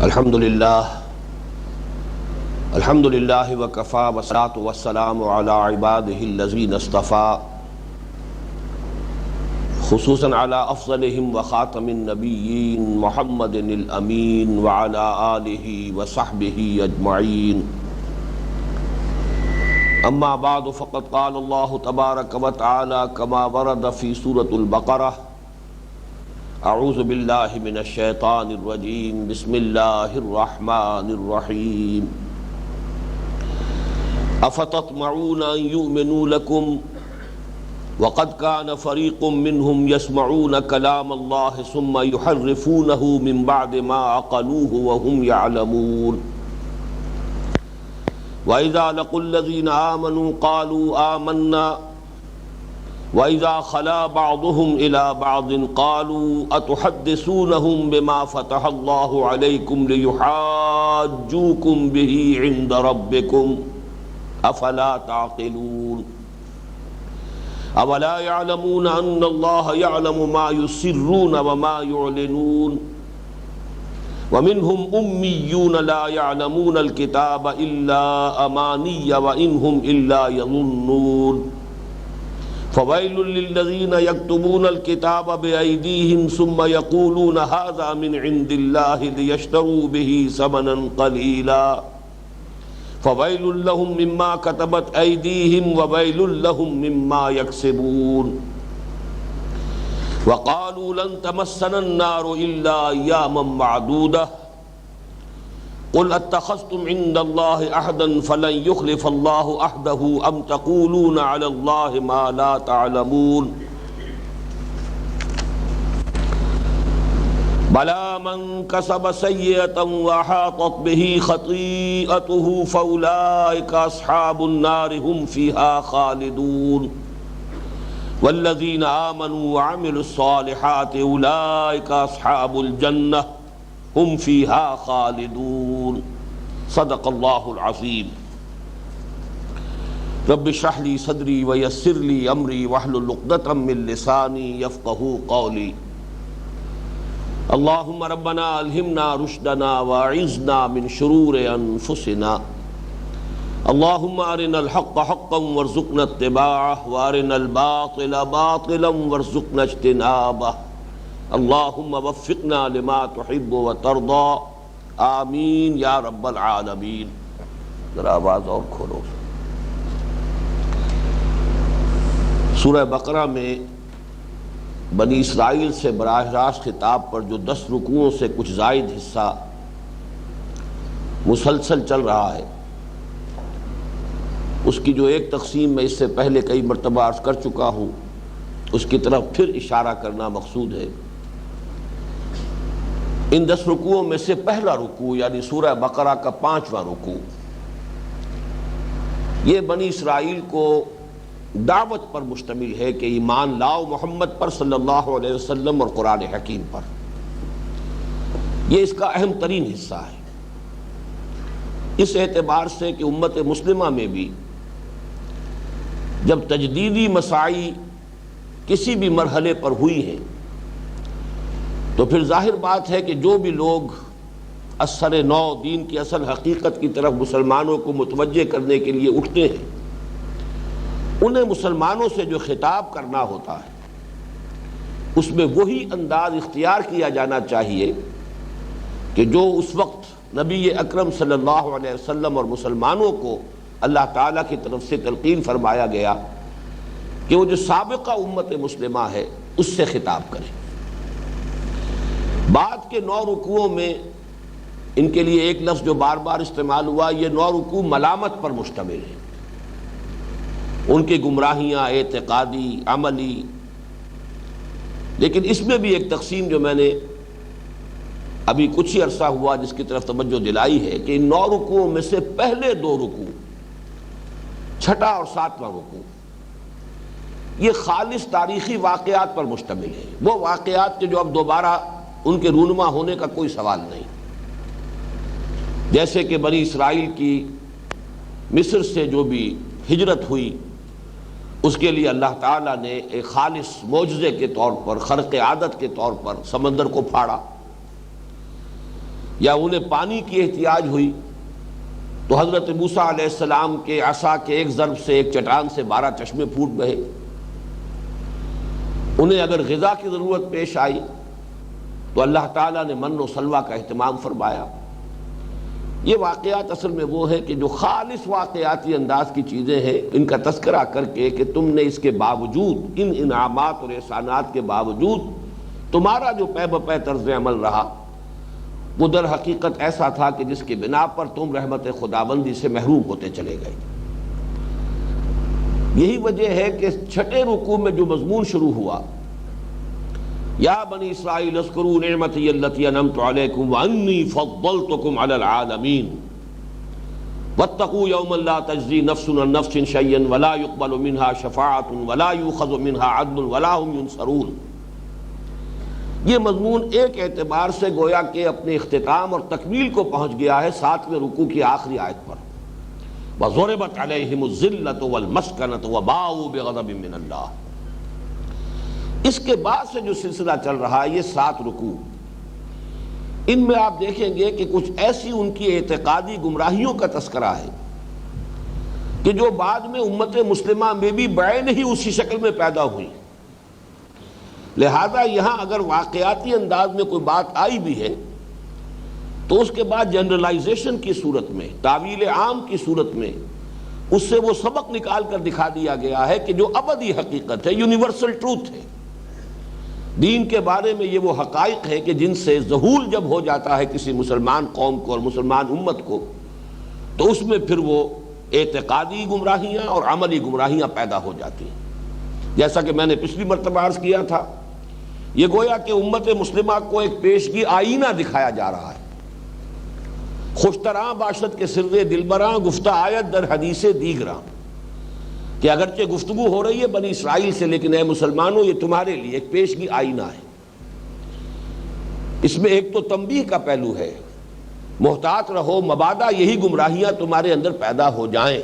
الحمد للہ وکفا والصلاۃ والسلام علی عبادہ الذین اصطفى خصوصا علی افضلہم وخاتم النبیین محمد الامین وعلی آلہ وصحبہ اجمعین اما بعد فقد قال اللہ تبارک وتعالی کما ورد فی سورۃ البقرہ اعوذ باللہ من الشیطان الرجیم بسم اللہ الرحمن الرحیم افتطمعون ان یؤمنوا لکم وقد کان فریق منہم یسمعون کلام اللہ ثم یحرفونہ من بعد ما عقلوہ وہم یعلمون وَإِذَا لَقُوا الَّذِينَ آمَنُوا قَالُوا آمَنَّا وَإِذَا خَلَا بَعْضُهُمْ إِلَى بَعْضٍ قَالُوا أَتُحَدِّثُونَهُمْ بِمَا فَتَحَ اللَّهُ عَلَيْكُمْ لِيُحَاجُّوكُمْ بِهِ عِندَ رَبِّكُمْ أَفَلَا تَعْقِلُونَ أَوَلَا يَعْلَمُونَ أَنَّ اللَّهَ يَعْلَمُ مَا يُسِرُّونَ وَمَا يُعْلِنُونَ وَمِنْهُمْ أُمِّيُّونَ لَا يَعْلَمُونَ الْكِتَابَ إِلَّا أَمَانِيَّ وَإِنْهُمْ إِلَّا يَظُنُّونَ فَوَيْلٌ لِلَّذِينَ يَكْتُبُونَ الْكِتَابَ بِأَيْدِيهِمْ ثُمَّ يَقُولُونَ هَذَا مِنْ عِنْدِ اللَّهِ لِيَشْتَرُوا بِهِ ثَمَنًا قَلِيلًا فَوَيْلٌ لَهُمْ مِمَّا كَتَبَتْ أَيْدِيهِمْ وَوَيْلٌ لَهُمْ مِمَّا يَكْسِبُونَ وقالوا لن تمسنا النار الا اياما معدودة قل اتخذتم عند الله عهدا فلن يخلف الله عهده ام تقولون على الله ما لا تعلمون بلى من كسب سيئة وأحاطت به خطيئته فأولئك أصحاب النار هم فيها خالدون والذین آمنوا وعملوا الصالحات اولئک اصحاب الجنہ ہم فیہا خالدون صدق اللہ العظیم رب اشرح لی صدری ویسر لی امری واحلل عقدۃ من لسانی یفقہوا قولی اللہم ربنا الہمنا رشدنا واعذنا من شرور انفسنا اللہم ارنا الحق حقا وارزقنا اتباعہ وارنا الباطل باطلا وارزقنا اجتنابہ اللہم وفقنا لما تحب وترضى آمین یا رب العالمین۔ ذرا آواز اور کھولو۔ سورہ بقرہ میں بنی اسرائیل سے براہ راست خطاب پر جو 10 رکوعوں سے کچھ زائد حصہ مسلسل چل رہا ہے، اس کی جو ایک تقسیم میں اس سے پہلے کئی مرتبہ عرض کر چکا ہوں، اس کی طرف پھر اشارہ کرنا مقصود ہے۔ ان 10 رکوعوں میں سے پہلا رکوع یعنی سورہ بقرہ کا 5واں رکوع، یہ بنی اسرائیل کو دعوت پر مشتمل ہے کہ ایمان لاؤ محمد پر صلی اللہ علیہ وسلم اور قرآن حکیم پر۔ یہ اس کا اہم ترین حصہ ہے، اس اعتبار سے کہ امت مسلمہ میں بھی جب تجدیدی مساعی کسی بھی مرحلے پر ہوئی ہیں تو پھر ظاہر بات ہے کہ جو بھی لوگ اثر نو دین کی اصل حقیقت کی طرف مسلمانوں کو متوجہ کرنے کے لیے اٹھتے ہیں، انہیں مسلمانوں سے جو خطاب کرنا ہوتا ہے اس میں وہی انداز اختیار کیا جانا چاہیے کہ جو اس وقت نبی اکرم صلی اللہ علیہ وسلم اور مسلمانوں کو اللہ تعالیٰ کی طرف سے تلقین فرمایا گیا کہ وہ جو سابقہ امت مسلمہ ہے اس سے خطاب کریں۔ بعد کے 9 رکوعوں میں ان کے لیے ایک لفظ جو بار بار استعمال ہوا، یہ 9 رکوع ملامت پر مشتمل ہے، ان کی گمراہیاں اعتقادی عملی، لیکن اس میں بھی ایک تقسیم جو میں نے ابھی کچھ ہی عرصہ ہوا جس کی طرف توجہ دلائی ہے کہ ان 9 رکوعوں میں سے پہلے 2 رکوع، 6واں اور 7واں رکوع، یہ خالص تاریخی واقعات پر مشتمل ہے، وہ واقعات کے جو اب دوبارہ ان کے رونما ہونے کا کوئی سوال نہیں، جیسے کہ بنی اسرائیل کی مصر سے جو بھی ہجرت ہوئی اس کے لیے اللہ تعالیٰ نے ایک خالص معجزے کے طور پر، خرق عادت کے طور پر سمندر کو پھاڑا، یا انہیں پانی کی احتیاج ہوئی تو حضرت موسیٰ علیہ السلام کے عصا کے ایک ضرب سے ایک چٹان سے 12 چشمے پھوٹ بہے۔ انہیں اگر غذا کی ضرورت پیش آئی تو اللہ تعالیٰ نے من و سلویٰ کا اہتمام فرمایا۔ یہ واقعات اصل میں وہ ہے کہ جو خالص واقعاتی انداز کی چیزیں ہیں، ان کا تذکرہ کر کے کہ تم نے اس کے باوجود، ان انعامات اور احسانات کے باوجود تمہارا جو پے بپے طرز عمل رہا وہ در حقیقت ایسا تھا کہ جس کی بنا پر تم رحمت خداوندی سے محروم ہوتے چلے گئے۔ یہی وجہ ہے کہ چھٹے رکوع میں جو مضمون شروع ہوا، یا بنی اسرائیل اذکروا نعمتی التی انعمت علیکم وانی فضلتکم علی العالمین واتقوا یوما لا تجزی نفس عن نفس شیئا ولا یقبل منها شفاعۃ ولا یؤخذ منها عدل ولا هم ینصرون۔ یہ مضمون ایک اعتبار سے گویا کہ اپنے اختتام اور تکمیل کو پہنچ گیا ہے 7ویں رکوع کی آخری آیت پر، وَضُرِبَتْ عَلَيْهِمُ الذِّلَّةُ وَالْمَسْكَنَةُ وَبَاءُوا بِغَضَبٍ مِّنَ اللَّهِ۔ اس کے بعد سے جو سلسلہ چل رہا ہے یہ 7 رکوع، ان میں آپ دیکھیں گے کہ کچھ ایسی ان کی اعتقادی گمراہیوں کا تذکرہ ہے کہ جو بعد میں امت مسلمہ میں بھی بعین ہی اسی شکل میں پیدا ہوئی۔ لہذا یہاں اگر واقعاتی انداز میں کوئی بات آئی بھی ہے تو اس کے بعد جنرلائزیشن کی صورت میں، تعویل عام کی صورت میں اس سے وہ سبق نکال کر دکھا دیا گیا ہے کہ جو ابدی حقیقت ہے، یونیورسل ٹروتھ ہے۔ دین کے بارے میں یہ وہ حقائق ہے کہ جن سے ذہول جب ہو جاتا ہے کسی مسلمان قوم کو اور مسلمان امت کو تو اس میں پھر وہ اعتقادی گمراہیاں اور عملی گمراہیاں پیدا ہو جاتی ہیں۔ جیسا کہ میں نے پچھلی مرتبہ عرض کیا تھا، یہ گویا کہ امت مسلمہ کو ایک پیشگی آئینہ دکھایا جا رہا ہے۔ خوشتراں باشد کے سر دلبراں گفتہ آیت در حدیث دیگراں، کہ اگرچہ گفتگو ہو رہی ہے بنی اسرائیل سے، لیکن اے مسلمانوں یہ تمہارے لیے ایک پیشگی آئینہ ہے۔ اس میں ایک تو تنبیہ کا پہلو ہے، محتاط رہو مبادا یہی گمراہیاں تمہارے اندر پیدا ہو جائیں،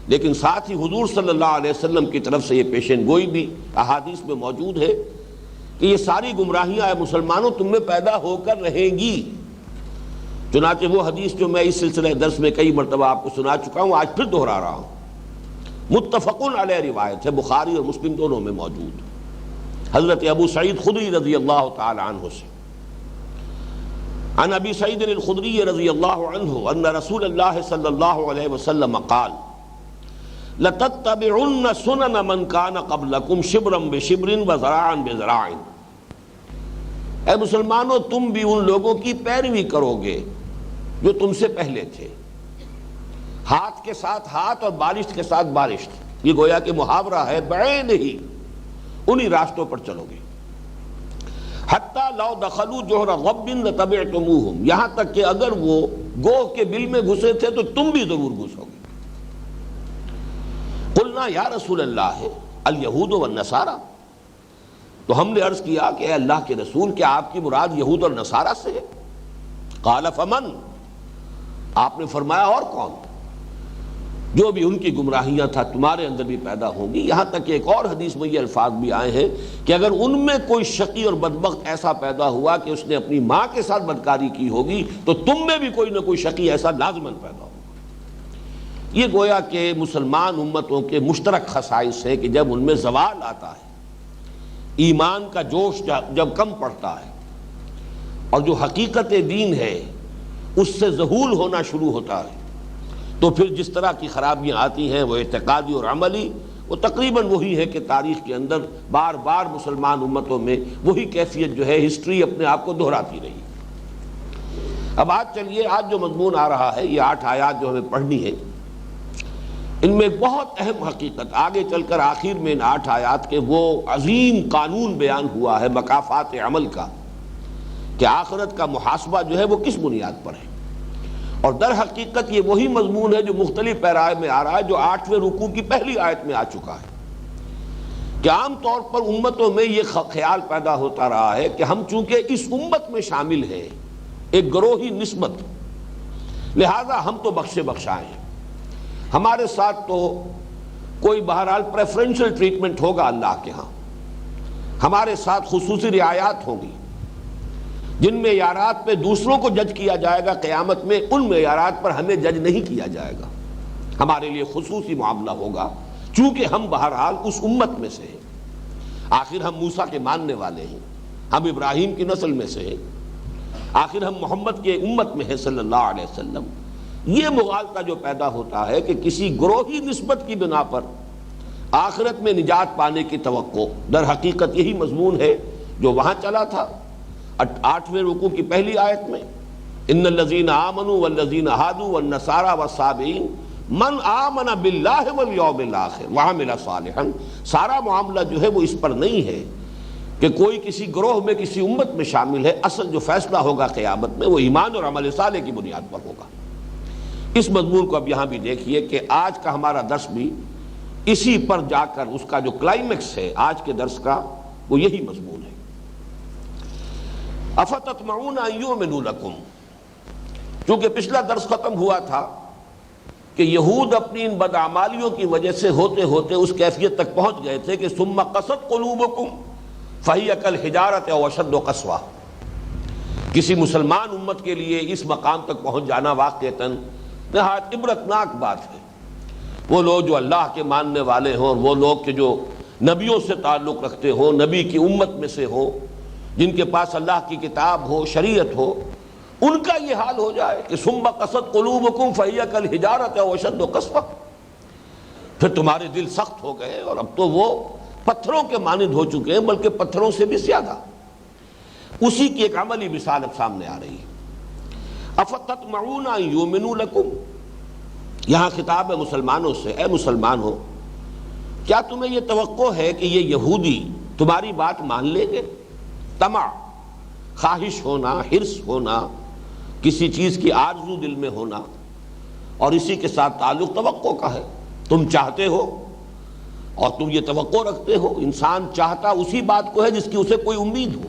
لیکن ساتھ ہی حضور صلی اللہ علیہ وسلم کی طرف سے یہ پیشن گوئی بھی احادیث میں موجود ہے کہ یہ ساری گمراہیاں اے مسلمانوں تم میں پیدا ہو کر رہیں گی۔ چنانچہ وہ حدیث جو میں اس سلسلہ درس میں کئی مرتبہ آپ کو سنا چکا ہوں، آج پھر دہرا رہا ہوں، متفقن علیہ روایت ہے، بخاری اور مسلم دونوں میں موجود، حضرت ابو سعید خدری رضی اللہ تعالی عنہ سے، عن ابی سعید الخدری رضی اللہ عنہ ان رسول اللہ صلی اللہ علیہ وسلم قال لَتَتَّبِعُنَّ سُنَنَ مَنْ كَانَ قَبْلَكُمْ شِبْرًا بِشِبْرٍ وَذَرَاعًا بِذَرَاعٍ۔ اے مسلمانوں تم بھی ان لوگوں کی پیروی کرو گے جو تم سے پہلے تھے، ہاتھ کے ساتھ ہاتھ اور بالشت کے ساتھ بالشت، یہ گویا کہ محاورہ ہے، بعین ہی انہی راستوں پر چلو گے۔ حَتَّى لَوْ دَخَلُوا جُحْرَ غَبٍّ لَتَبِعْتُمُوهُمْ، یہاں تک کہ اگر وہ گوہ کے بل میں گھسے تھے تو تم بھی ضرور گھسو گے۔ قلنا یا رسول اللہ الیہود والنصارى، تو ہم نے عرض کیا کہ اے اللہ کے رسول کیا آپ کی مراد یہود اور نصارہ سے ہے؟ قال فمن، آپ نے فرمایا اور کون؟ جو بھی ان کی گمراہیاں تھا تمہارے اندر بھی پیدا ہوں گی۔ یہاں تک کہ ایک اور حدیث میں یہ الفاظ بھی آئے ہیں کہ اگر ان میں کوئی شقی اور بدبخت ایسا پیدا ہوا کہ اس نے اپنی ماں کے ساتھ بدکاری کی ہوگی تو تم میں بھی کوئی نہ کوئی شقی ایسا لازماً پیدا ہوگا۔ یہ گویا کہ مسلمان امتوں کے مشترک خصائص ہیں کہ جب ان میں زوال آتا ہے، ایمان کا جوش جب کم پڑتا ہے اور جو حقیقت دین ہے اس سے ذہول ہونا شروع ہوتا ہے، تو پھر جس طرح کی خرابیاں آتی ہیں وہ اعتقادی اور عملی، وہ تقریباً وہی ہے کہ تاریخ کے اندر بار بار مسلمان امتوں میں وہی کیفیت جو ہے ہسٹری اپنے آپ کو دہراتی رہی۔ اب آج چلیے، آج جو مضمون آ رہا ہے، یہ 8 آیات جو ہمیں پڑھنی ہے، ان میں ایک بہت اہم حقیقت آگے چل کر آخر میں ان 8 آیات کے وہ عظیم قانون بیان ہوا ہے مکافات عمل کا، کہ آخرت کا محاسبہ جو ہے وہ کس بنیاد پر ہے۔ اور در حقیقت یہ وہی مضمون ہے جو مختلف پیرائے میں آ رہا ہے، جو 8ویں رکوع کی پہلی آیت میں آ چکا ہے، کہ عام طور پر امتوں میں یہ خیال پیدا ہوتا رہا ہے کہ ہم چونکہ اس امت میں شامل ہیں، ایک گروہی نسبت، لہذا ہم تو بخشے بخشائے ہیں، ہمارے ساتھ تو کوئی بہرحال پریفرنشل ٹریٹمنٹ ہوگا اللہ کے ہاں، ہمارے ساتھ خصوصی رعایات ہوں گی، جن معیارات پہ دوسروں کو جج کیا جائے گا قیامت میں، ان معیارات پر ہمیں جج نہیں کیا جائے گا، ہمارے لیے خصوصی معاملہ ہوگا، چونکہ ہم بہرحال اس امت میں سے ہیں، آخر ہم موسیٰ کے ماننے والے ہیں، ہم ابراہیم کی نسل میں سے ہیں، آخر ہم محمد کے امت میں ہیں صلی اللہ علیہ وسلم۔ یہ مغالطہ جو پیدا ہوتا ہے کہ کسی گروہی نسبت کی بنا پر آخرت میں نجات پانے کی توقع، در حقیقت یہی مضمون ہے جو وہاں چلا تھا 8ویں رکوع کی پہلی آیت میں، ان الذین آمنوا والذین ہادوا والنصارى والصابئین من آمن باللہ والیوم الآخر وعمل صالحا۔ سارا معاملہ جو ہے وہ اس پر نہیں ہے کہ کوئی کسی گروہ میں کسی امت میں شامل ہے، اصل جو فیصلہ ہوگا قیامت میں وہ ایمان اور عمل صالح کی بنیاد پر ہوگا۔ اس مضمون کو اب یہاں بھی دیکھیے کہ آج کا ہمارا درس بھی اسی پر جا کر اس کا جو کلائمیکس ہے آج کے درس کا وہ یہی مضمون ہے۔ افتطمعون ان یؤمنوا لکم، چونکہ پچھلا درس ختم ہوا تھا کہ یہود اپنی ان بدعمالیوں کی وجہ سے ہوتے ہوتے اس کیفیت تک پہنچ گئے تھے کہ ثم قست قلوبکم فہی کالحجارۃ او اشد قسوہ۔ کسی مسلمان امت کے لیے اس مقام تک پہنچ جانا واقعتاً نہایت عبرتناک بات ہے۔ وہ لوگ جو اللہ کے ماننے والے ہوں اور وہ لوگ کہ جو نبیوں سے تعلق رکھتے ہوں، نبی کی امت میں سے ہوں، جن کے پاس اللہ کی کتاب ہو، شریعت ہو، ان کا یہ حال ہو جائے کہ ثم قست قلوبکم فہی کالحجارۃ او اشد قسوہ، پھر تمہارے دل سخت ہو گئے اور اب تو وہ پتھروں کے مانند ہو چکے ہیں، بلکہ پتھروں سے بھی زیادہ۔ اسی کی ایک عملی مثال اب سامنے آ رہی ہے۔ افتطمعون ان یؤمنوا لکم، یہاں خطاب ہے مسلمانوں سے، اے مسلمان ہو، کیا تمہیں یہ توقع ہے کہ یہ یہودی تمہاری بات مان لیں گے؟ طمع، خواہش ہونا، حرص ہونا، کسی چیز کی آرزو دل میں ہونا، اور اسی کے ساتھ تعلق توقع کا ہے۔ تم چاہتے ہو اور تم یہ توقع رکھتے ہو، انسان چاہتا اسی بات کو ہے جس کی اسے کوئی امید ہو۔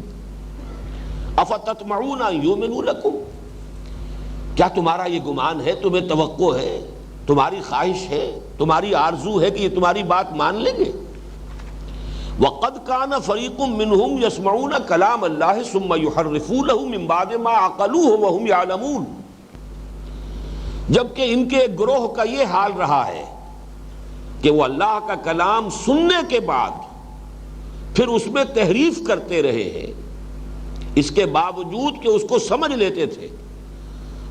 افتطمعون ان یؤمنوا لکم، کیا تمہارا یہ گمان ہے، تمہیں توقع ہے، تمہاری خواہش ہے، تمہاری آرزو ہے کہ یہ تمہاری بات مان لیں گے؟ وَقَدْ كَانَ فَرِيقٌ مِّنْهُمْ يَسْمَعُونَ كَلَامَ اللَّهِ ثُمَّ يُحَرِّفُونَهُ مِن بَعْدِ مَا عَقَلُوهُ وَهُمْ يَعْلَمُونَ، جبکہ ان کے ایک گروہ کا یہ حال رہا ہے کہ وہ اللہ کا کلام سننے کے بعد پھر اس میں تحریف کرتے رہے ہیں، اس کے باوجود کہ اس کو سمجھ لیتے تھے،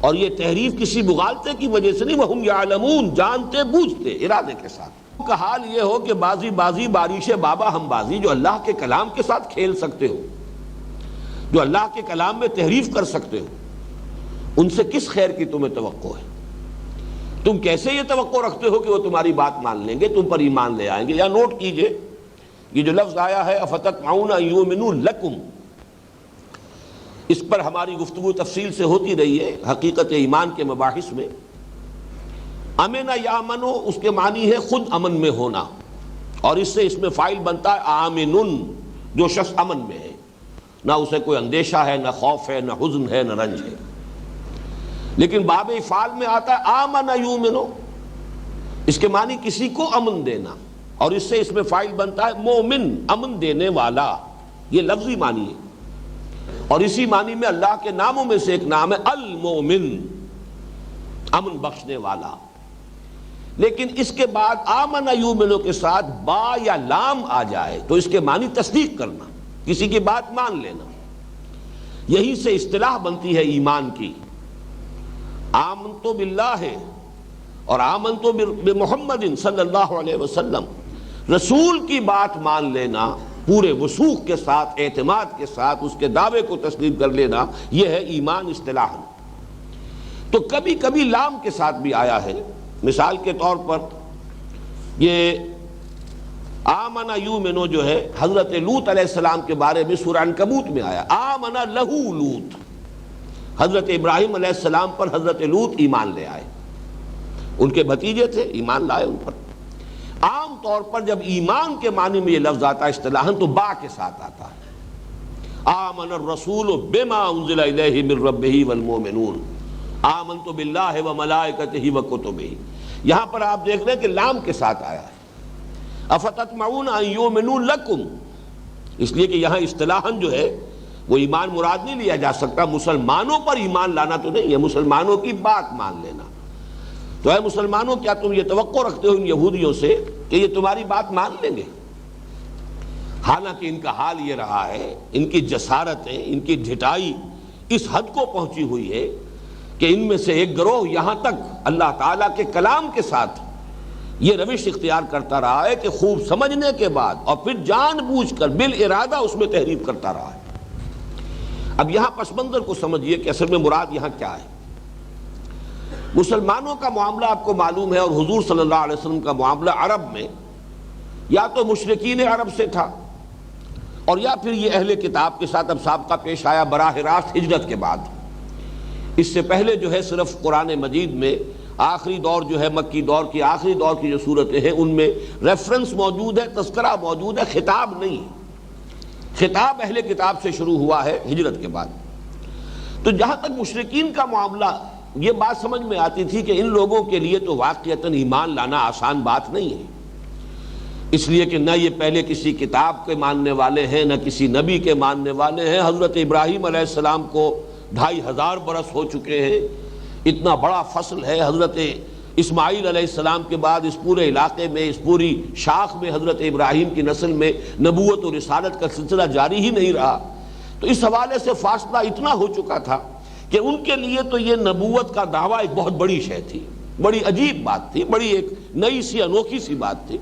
اور یہ تحریف کسی مغالطے کی وجہ سے نہیں، وَهُمْ يَعْلَمُونَ، جانتے بوجھتے ارادے کے ساتھ۔ کا حال یہ ہو کہ بازی بارش بابا ہم بازی، جو اللہ کے کلام کے ساتھ کھیل سکتے ہو، جو اللہ کے کلام میں تحریف کر سکتے ہو، ان سے کس خیر کی تمہیں توقع ہے؟ تم کیسے یہ توقع رکھتے ہو کہ وہ تمہاری بات مان لیں گے، تم پر ایمان لے آئیں گے؟ یا نوٹ کیجئے یہ جو لفظ آیا ہے افتطمعون ان یؤمنوا لکم، اس پر ہماری گفتگو تفصیل سے ہوتی رہی ہے حقیقت ایمان کے مباحث میں۔ امن یامنو اس کے معنی ہے خود امن میں ہونا، اور اس میں فاعل بنتا ہے آمنن، جو شخص امن میں ہے، نہ اسے کوئی اندیشہ ہے، نہ خوف ہے، نہ حزن ہے، نہ رنج ہے۔ لیکن باب افعال میں آتا ہے آمن یؤمنو، اس کے معنی کسی کو امن دینا، اور اس میں فاعل بنتا ہے مومن، امن دینے والا، یہ لفظی معنی ہے۔ اور اسی معنی میں اللہ کے ناموں میں سے ایک نام ہے المومن، امن بخشنے والا۔ لیکن اس کے بعد آمن یؤمنو کے ساتھ با یا لام آ جائے تو اس کے معنی تصدیق کرنا، کسی کی بات مان لینا۔ یہی سے اصطلاح بنتی ہے ایمان کی، آمنتو باللہ اور آمنتو بمحمد صلی اللہ علیہ وسلم، رسول کی بات مان لینا پورے وثوق کے ساتھ، اعتماد کے ساتھ، اس کے دعوے کو تسلیم کر لینا، یہ ہے ایمان اصطلاحاً۔ تو کبھی کبھی لام کے ساتھ بھی آیا ہے، مثال کے طور پر یہ آمن یؤمنو جو ہے حضرت لوط علیہ السلام کے بارے میں سورہ عنکبوت میں آیا، آمن لہو لوط، حضرت ابراہیم علیہ السلام پر حضرت لوط ایمان لے آئے، ان کے بھتیجے تھے، ایمان لائے ان پر۔ عام طور پر جب ایمان کے معنی میں یہ لفظ آتا ہے اصطلاحاً تو با کے ساتھ آتا ہے، آمن الرسول بما انزل الیہ من ربہ والمؤمنون آمنت باللہ وملائکتہ وکتبہ۔ یہاں پر آپ دیکھ رہے ہیں کہ لام کے ساتھ آیا ہے، افتطمعون ان یؤمنوا لکم، اس لیے کہ یہاں اصطلاحاً جو ہے وہ ایمان مراد نہیں لیا جا سکتا، مسلمانوں پر ایمان لانا تو نہیں ہے، مسلمانوں کی بات مان لینا۔ تو اے مسلمانوں، کیا تم یہ توقع رکھتے ہو ان یہودیوں سے کہ یہ تمہاری بات مان لیں گے؟ حالانکہ ان کا حال یہ رہا ہے، ان کی جسارتیں، ان کی ڈھٹائی اس حد کو پہنچی ہوئی ہے کہ ان میں سے ایک گروہ یہاں تک اللہ تعالیٰ کے کلام کے ساتھ یہ روش اختیار کرتا رہا ہے کہ خوب سمجھنے کے بعد اور پھر جان بوجھ کر بالارادہ اس میں تحریف کرتا رہا ہے۔ اب یہاں پس منظر کو سمجھیے کہ اصل میں مراد یہاں کیا ہے۔ مسلمانوں کا معاملہ آپ کو معلوم ہے، اور حضور صلی اللہ علیہ وسلم کا معاملہ عرب میں یا تو مشرکین عرب سے تھا، اور یا پھر یہ اہل کتاب کے ساتھ اب سابقہ پیش آیا براہ راست ہجرت کے بعد۔ اس سے پہلے جو ہے صرف قرآن مجید میں آخری دور جو ہے مکی دور کی آخری دور کی جو صورتیں ہیں ان میں ریفرنس موجود ہے، تذکرہ موجود ہے، خطاب نہیں ہے۔ خطاب اہل کتاب سے شروع ہوا ہے ہجرت کے بعد۔ تو جہاں تک مشرکین کا معاملہ، یہ بات سمجھ میں آتی تھی کہ ان لوگوں کے لیے تو واقعتاً ایمان لانا آسان بات نہیں ہے، اس لیے کہ نہ یہ پہلے کسی کتاب کے ماننے والے ہیں، نہ کسی نبی کے ماننے والے ہیں۔ حضرت ابراہیم علیہ السلام کو 2500 برس ہو چکے ہیں، اتنا بڑا فصل ہے۔ حضرت اسماعیل علیہ السلام کے بعد اس پورے علاقے میں، اس پوری شاخ میں حضرت ابراہیم کی نسل میں نبوت اور رسالت کا سلسلہ جاری ہی نہیں رہا۔ تو اس حوالے سے فاصلہ اتنا ہو چکا تھا کہ ان کے لیے تو یہ نبوت کا دعویٰ ایک بہت بڑی شے تھی، بڑی عجیب بات تھی، بڑی ایک نئی سی انوکھی سی بات تھی۔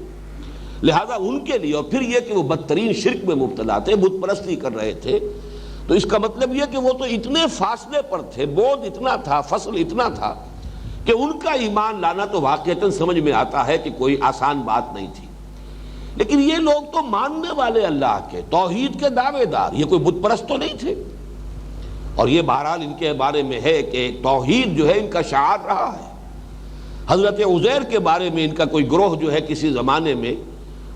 لہذا ان کے لیے، اور پھر یہ کہ وہ بدترین شرک میں مبتلا تھے، بت پرستی کر رہے تھے، تو اس کا مطلب یہ کہ وہ تو اتنے فاصلے پر تھے، بود اتنا تھا، فصل اتنا تھا کہ ان کا ایمان لانا تو واقعتاً سمجھ میں آتا ہے کہ کوئی آسان بات نہیں تھی۔ لیکن یہ لوگ تو ماننے والے اللہ کے، توحید کے دعوے دار، یہ کوئی بت پرست تو نہیں تھے۔ اور یہ بہرحال ان کے بارے میں ہے کہ توحید جو ہے ان کا شعار رہا ہے۔ حضرت عزیر کے بارے میں ان کا کوئی گروہ جو ہے کسی زمانے میں،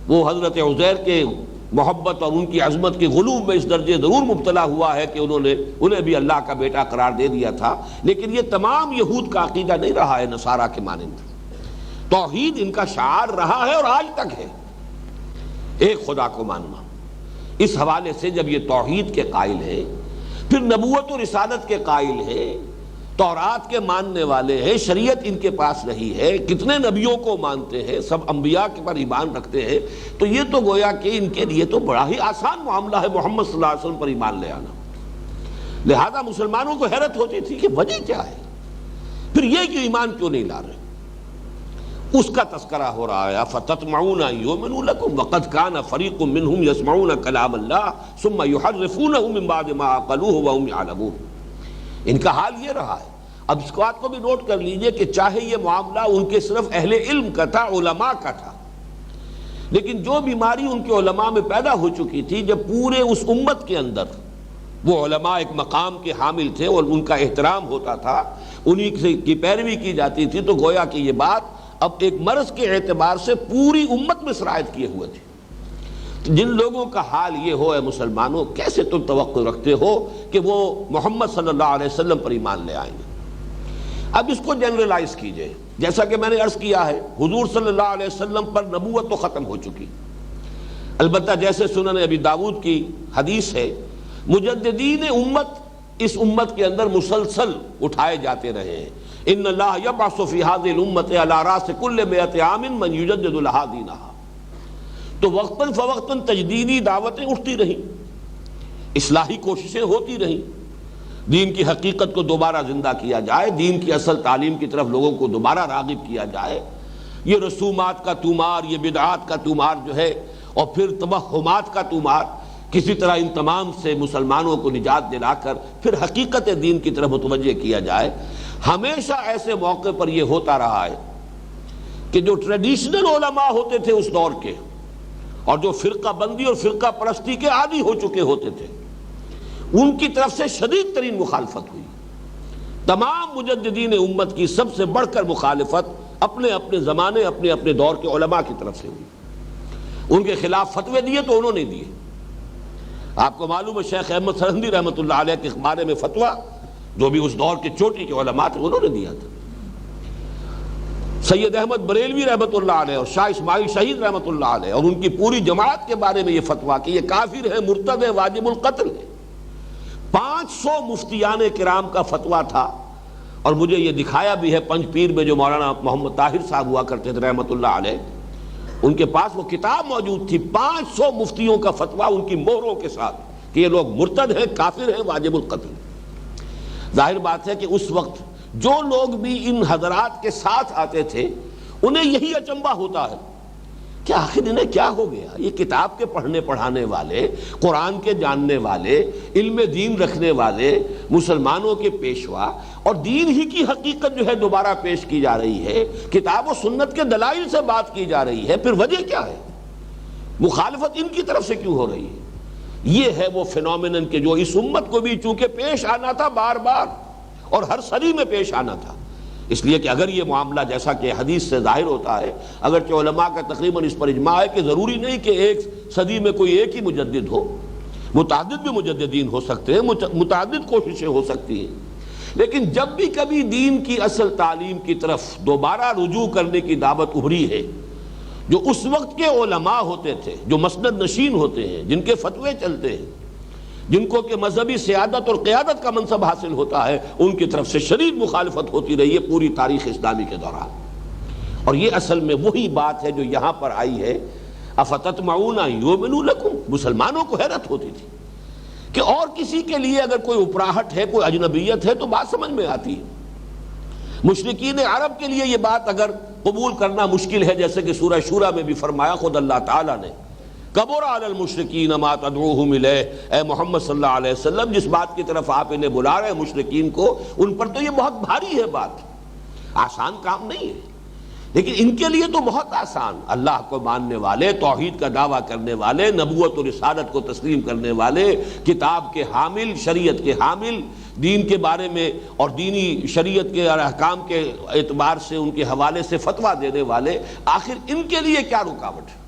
وہ حضرت عزیر کے محبت اور ان کی عظمت کے غلو میں اس درجے ضرور مبتلا ہوا ہے کہ انہیں بھی اللہ کا بیٹا قرار دے دیا تھا، لیکن یہ تمام یہود کا عقیدہ نہیں رہا ہے نصارہ کے مانند۔ توحید ان کا شعار رہا ہے اور آج تک ہے، ایک خدا کو ماننا۔ اس حوالے سے جب یہ توحید کے قائل ہیں، پھر نبوت و رسالت کے قائل ہیں، تورات کے ماننے والے ہیں، شریعت ان کے پاس رہی ہے، کتنے نبیوں کو مانتے ہیں، سب انبیاء کے پر ایمان رکھتے ہیں، تو یہ تو گویا کہ ان کے لیے تو بڑا ہی آسان معاملہ ہے محمد صلی اللہ علیہ وسلم پر ایمان لے آنا۔ لہذا مسلمانوں کو حیرت ہوتی تھی کہ وجہ کیا ہے، پھر یہ کہ ایمان کیوں نہیں لا رہے۔ اس کا تذکرہ ہو رہا ہے، فَتَطْمَعُونَ أَن يُؤْمِنُوا لَكُمْ وَقَدْ كَانَ فَرِيقٌ مِّنْهُمْ يَسْمَعُونَ كَلَامَ اللَّهِ ثُمَّ يُحَرِّفُونَهُ مِن بَعْدِ مَا عَقَلُوهُ وَهُمْ يَعْلَمُونَ۔ ان کا حال یہ رہا ہے۔ اب اس بات کو بھی نوٹ کر لیجئے کہ چاہے یہ معاملہ ان کے صرف اہل علم کا تھا، علماء کا تھا، لیکن جو بیماری ان کے علماء میں پیدا ہو چکی تھی، جب پورے اس امت کے اندر وہ علماء ایک مقام کے حامل تھے اور ان کا احترام ہوتا تھا، انہی کی پیروی کی جاتی تھی، تو گویا کہ یہ بات اب ایک مرض کے اعتبار سے پوری امت میں سرایت کیے ہوئے تھے۔ جن لوگوں کا حال یہ ہو، اے مسلمانوں، کیسے تم توقع رکھتے ہو کہ وہ محمد صلی اللہ علیہ وسلم پر ایمان لے آئیں گے؟ اب اس کو جنرلائز کیجئے، جیسا کہ میں نے عرض کیا ہے، حضور صلی اللہ علیہ وسلم پر نبوت تو ختم ہو چکی، البتہ جیسے سنن ابی داؤد کی حدیث ہے، مجددین امت اس امت کے اندر مسلسل اٹھائے جاتے رہے ہیں۔ ان اللہ یبعث فی هذه الامة علی راس کل 100 عام من یجدد لها دینها۔ تو وقتاً فوقتاً تجدیدی دعوتیں اٹھتی رہیں، اصلاحی کوششیں ہوتی رہیں، دین کی حقیقت کو دوبارہ زندہ کیا جائے، دین کی اصل تعلیم کی طرف لوگوں کو دوبارہ راغب کیا جائے۔ یہ رسومات کا تومار، یہ بدعات کا تومار جو ہے، اور پھر توہمات کا تومار، کسی طرح ان تمام سے مسلمانوں کو نجات دلا کر پھر حقیقت دین کی طرف متوجہ کیا جائے۔ ہمیشہ ایسے موقع پر یہ ہوتا رہا ہے کہ جو ٹریڈیشنل علماء ہوتے تھے اس دور کے، اور جو فرقہ بندی اور فرقہ پرستی کے عادی ہو چکے ہوتے تھے، ان کی طرف سے شدید ترین مخالفت ہوئی۔ تمام مجددین امت کی سب سے بڑھ کر مخالفت اپنے اپنے زمانے، اپنے اپنے دور کے علماء کی طرف سے ہوئی۔ ان کے خلاف فتوے دیے تو انہوں نے دیے۔ آپ کو معلوم ہے شیخ احمد سرہندی رحمۃ اللہ علیہ کے بارے میں فتویٰ، جو بھی اس دور کے چوٹی کے علماء تھے، انہوں نے دیا تھا۔ سید احمد بریلوی رحمۃ اللہ علیہ اور شاہ اسماعیل شہید رحمۃ اللہ علیہ اور ان کی پوری جماعت کے بارے میں یہ فتویٰ کہ یہ کافر ہے، مرتد ہے، واجب القتل ہے۔ 500 مفتیان کرام کا فتویٰ تھا، اور مجھے یہ دکھایا بھی ہے پنج پیر میں جو مولانا محمد طاہر صاحب ہوا کرتے تھے رحمۃ اللہ علیہ، ان کے پاس وہ کتاب موجود تھی، 500 مفتیوں کا فتویٰ ان کی مہروں کے ساتھ کہ یہ لوگ مرتد ہیں، کافر ہیں، واجب القتل۔ ظاہر بات ہے کہ اس وقت جو لوگ بھی ان حضرات کے ساتھ آتے تھے انہیں یہی اچنبھا ہوتا ہے کہ آخر انہیں کیا ہو گیا، یہ کتاب کے پڑھنے پڑھانے والے، قرآن کے جاننے والے، علم دین رکھنے والے، مسلمانوں کے پیشوا، اور دین ہی کی حقیقت جو ہے دوبارہ پیش کی جا رہی ہے، کتاب و سنت کے دلائل سے بات کی جا رہی ہے، پھر وجہ کیا ہے؟ مخالفت ان کی طرف سے کیوں ہو رہی ہے؟ یہ ہے وہ فینومینن کہ جو اس امت کو بھی چونکہ پیش آنا تھا بار بار اور ہر صدی میں پیش آنا تھا، اس لیے کہ اگر یہ معاملہ جیسا کہ حدیث سے ظاہر ہوتا ہے، اگرچہ علماء کا تقریباً اس پر اجماع ہے کہ ضروری نہیں کہ ایک صدی میں کوئی ایک ہی مجدد ہو، متعدد بھی مجددین ہو سکتے ہیں، متعدد کوششیں ہو سکتی ہیں، لیکن جب بھی کبھی دین کی اصل تعلیم کی طرف دوبارہ رجوع کرنے کی دعوت ابھری ہے، جو اس وقت کے علماء ہوتے تھے، جو مسند نشین ہوتے ہیں، جن کے فتوے چلتے ہیں، جن کو کہ مذہبی سیادت اور قیادت کا منصب حاصل ہوتا ہے، ان کی طرف سے شدید مخالفت ہوتی رہی ہے پوری تاریخ اسلامی کے دوران۔ اور یہ اصل میں وہی بات ہے جو یہاں پر آئی ہے، افتطمعون ان یؤمنوا لکم، مسلمانوں کو حیرت ہوتی تھی کہ اور کسی کے لیے اگر کوئی اپراہٹ ہے، کوئی اجنبیت ہے تو بات سمجھ میں آتی ہے، مشرکین عرب کے لیے یہ بات اگر قبول کرنا مشکل ہے، جیسے کہ سورہ شورى میں بھی فرمایا خود اللہ تعالیٰ نے، کبر علی المشرکین ما تدعوہم الیہ، اے محمد صلی اللہ علیہ وسلم جس بات کی طرف آپ انہیں بلا رہے ہیں مشرکین کو، ان پر تو یہ بہت بھاری ہے، بات آسان کام نہیں ہے، لیکن ان کے لیے تو بہت آسان، اللہ کو ماننے والے، توحید کا دعویٰ کرنے والے، نبوت و رسالت کو تسلیم کرنے والے، کتاب کے حامل، شریعت کے حامل، دین کے بارے میں اور دینی شریعت کے اور احکام کے اعتبار سے ان کے حوالے سے فتویٰ دینے والے، آخر ان کے لیے کیا رکاوٹ ہے؟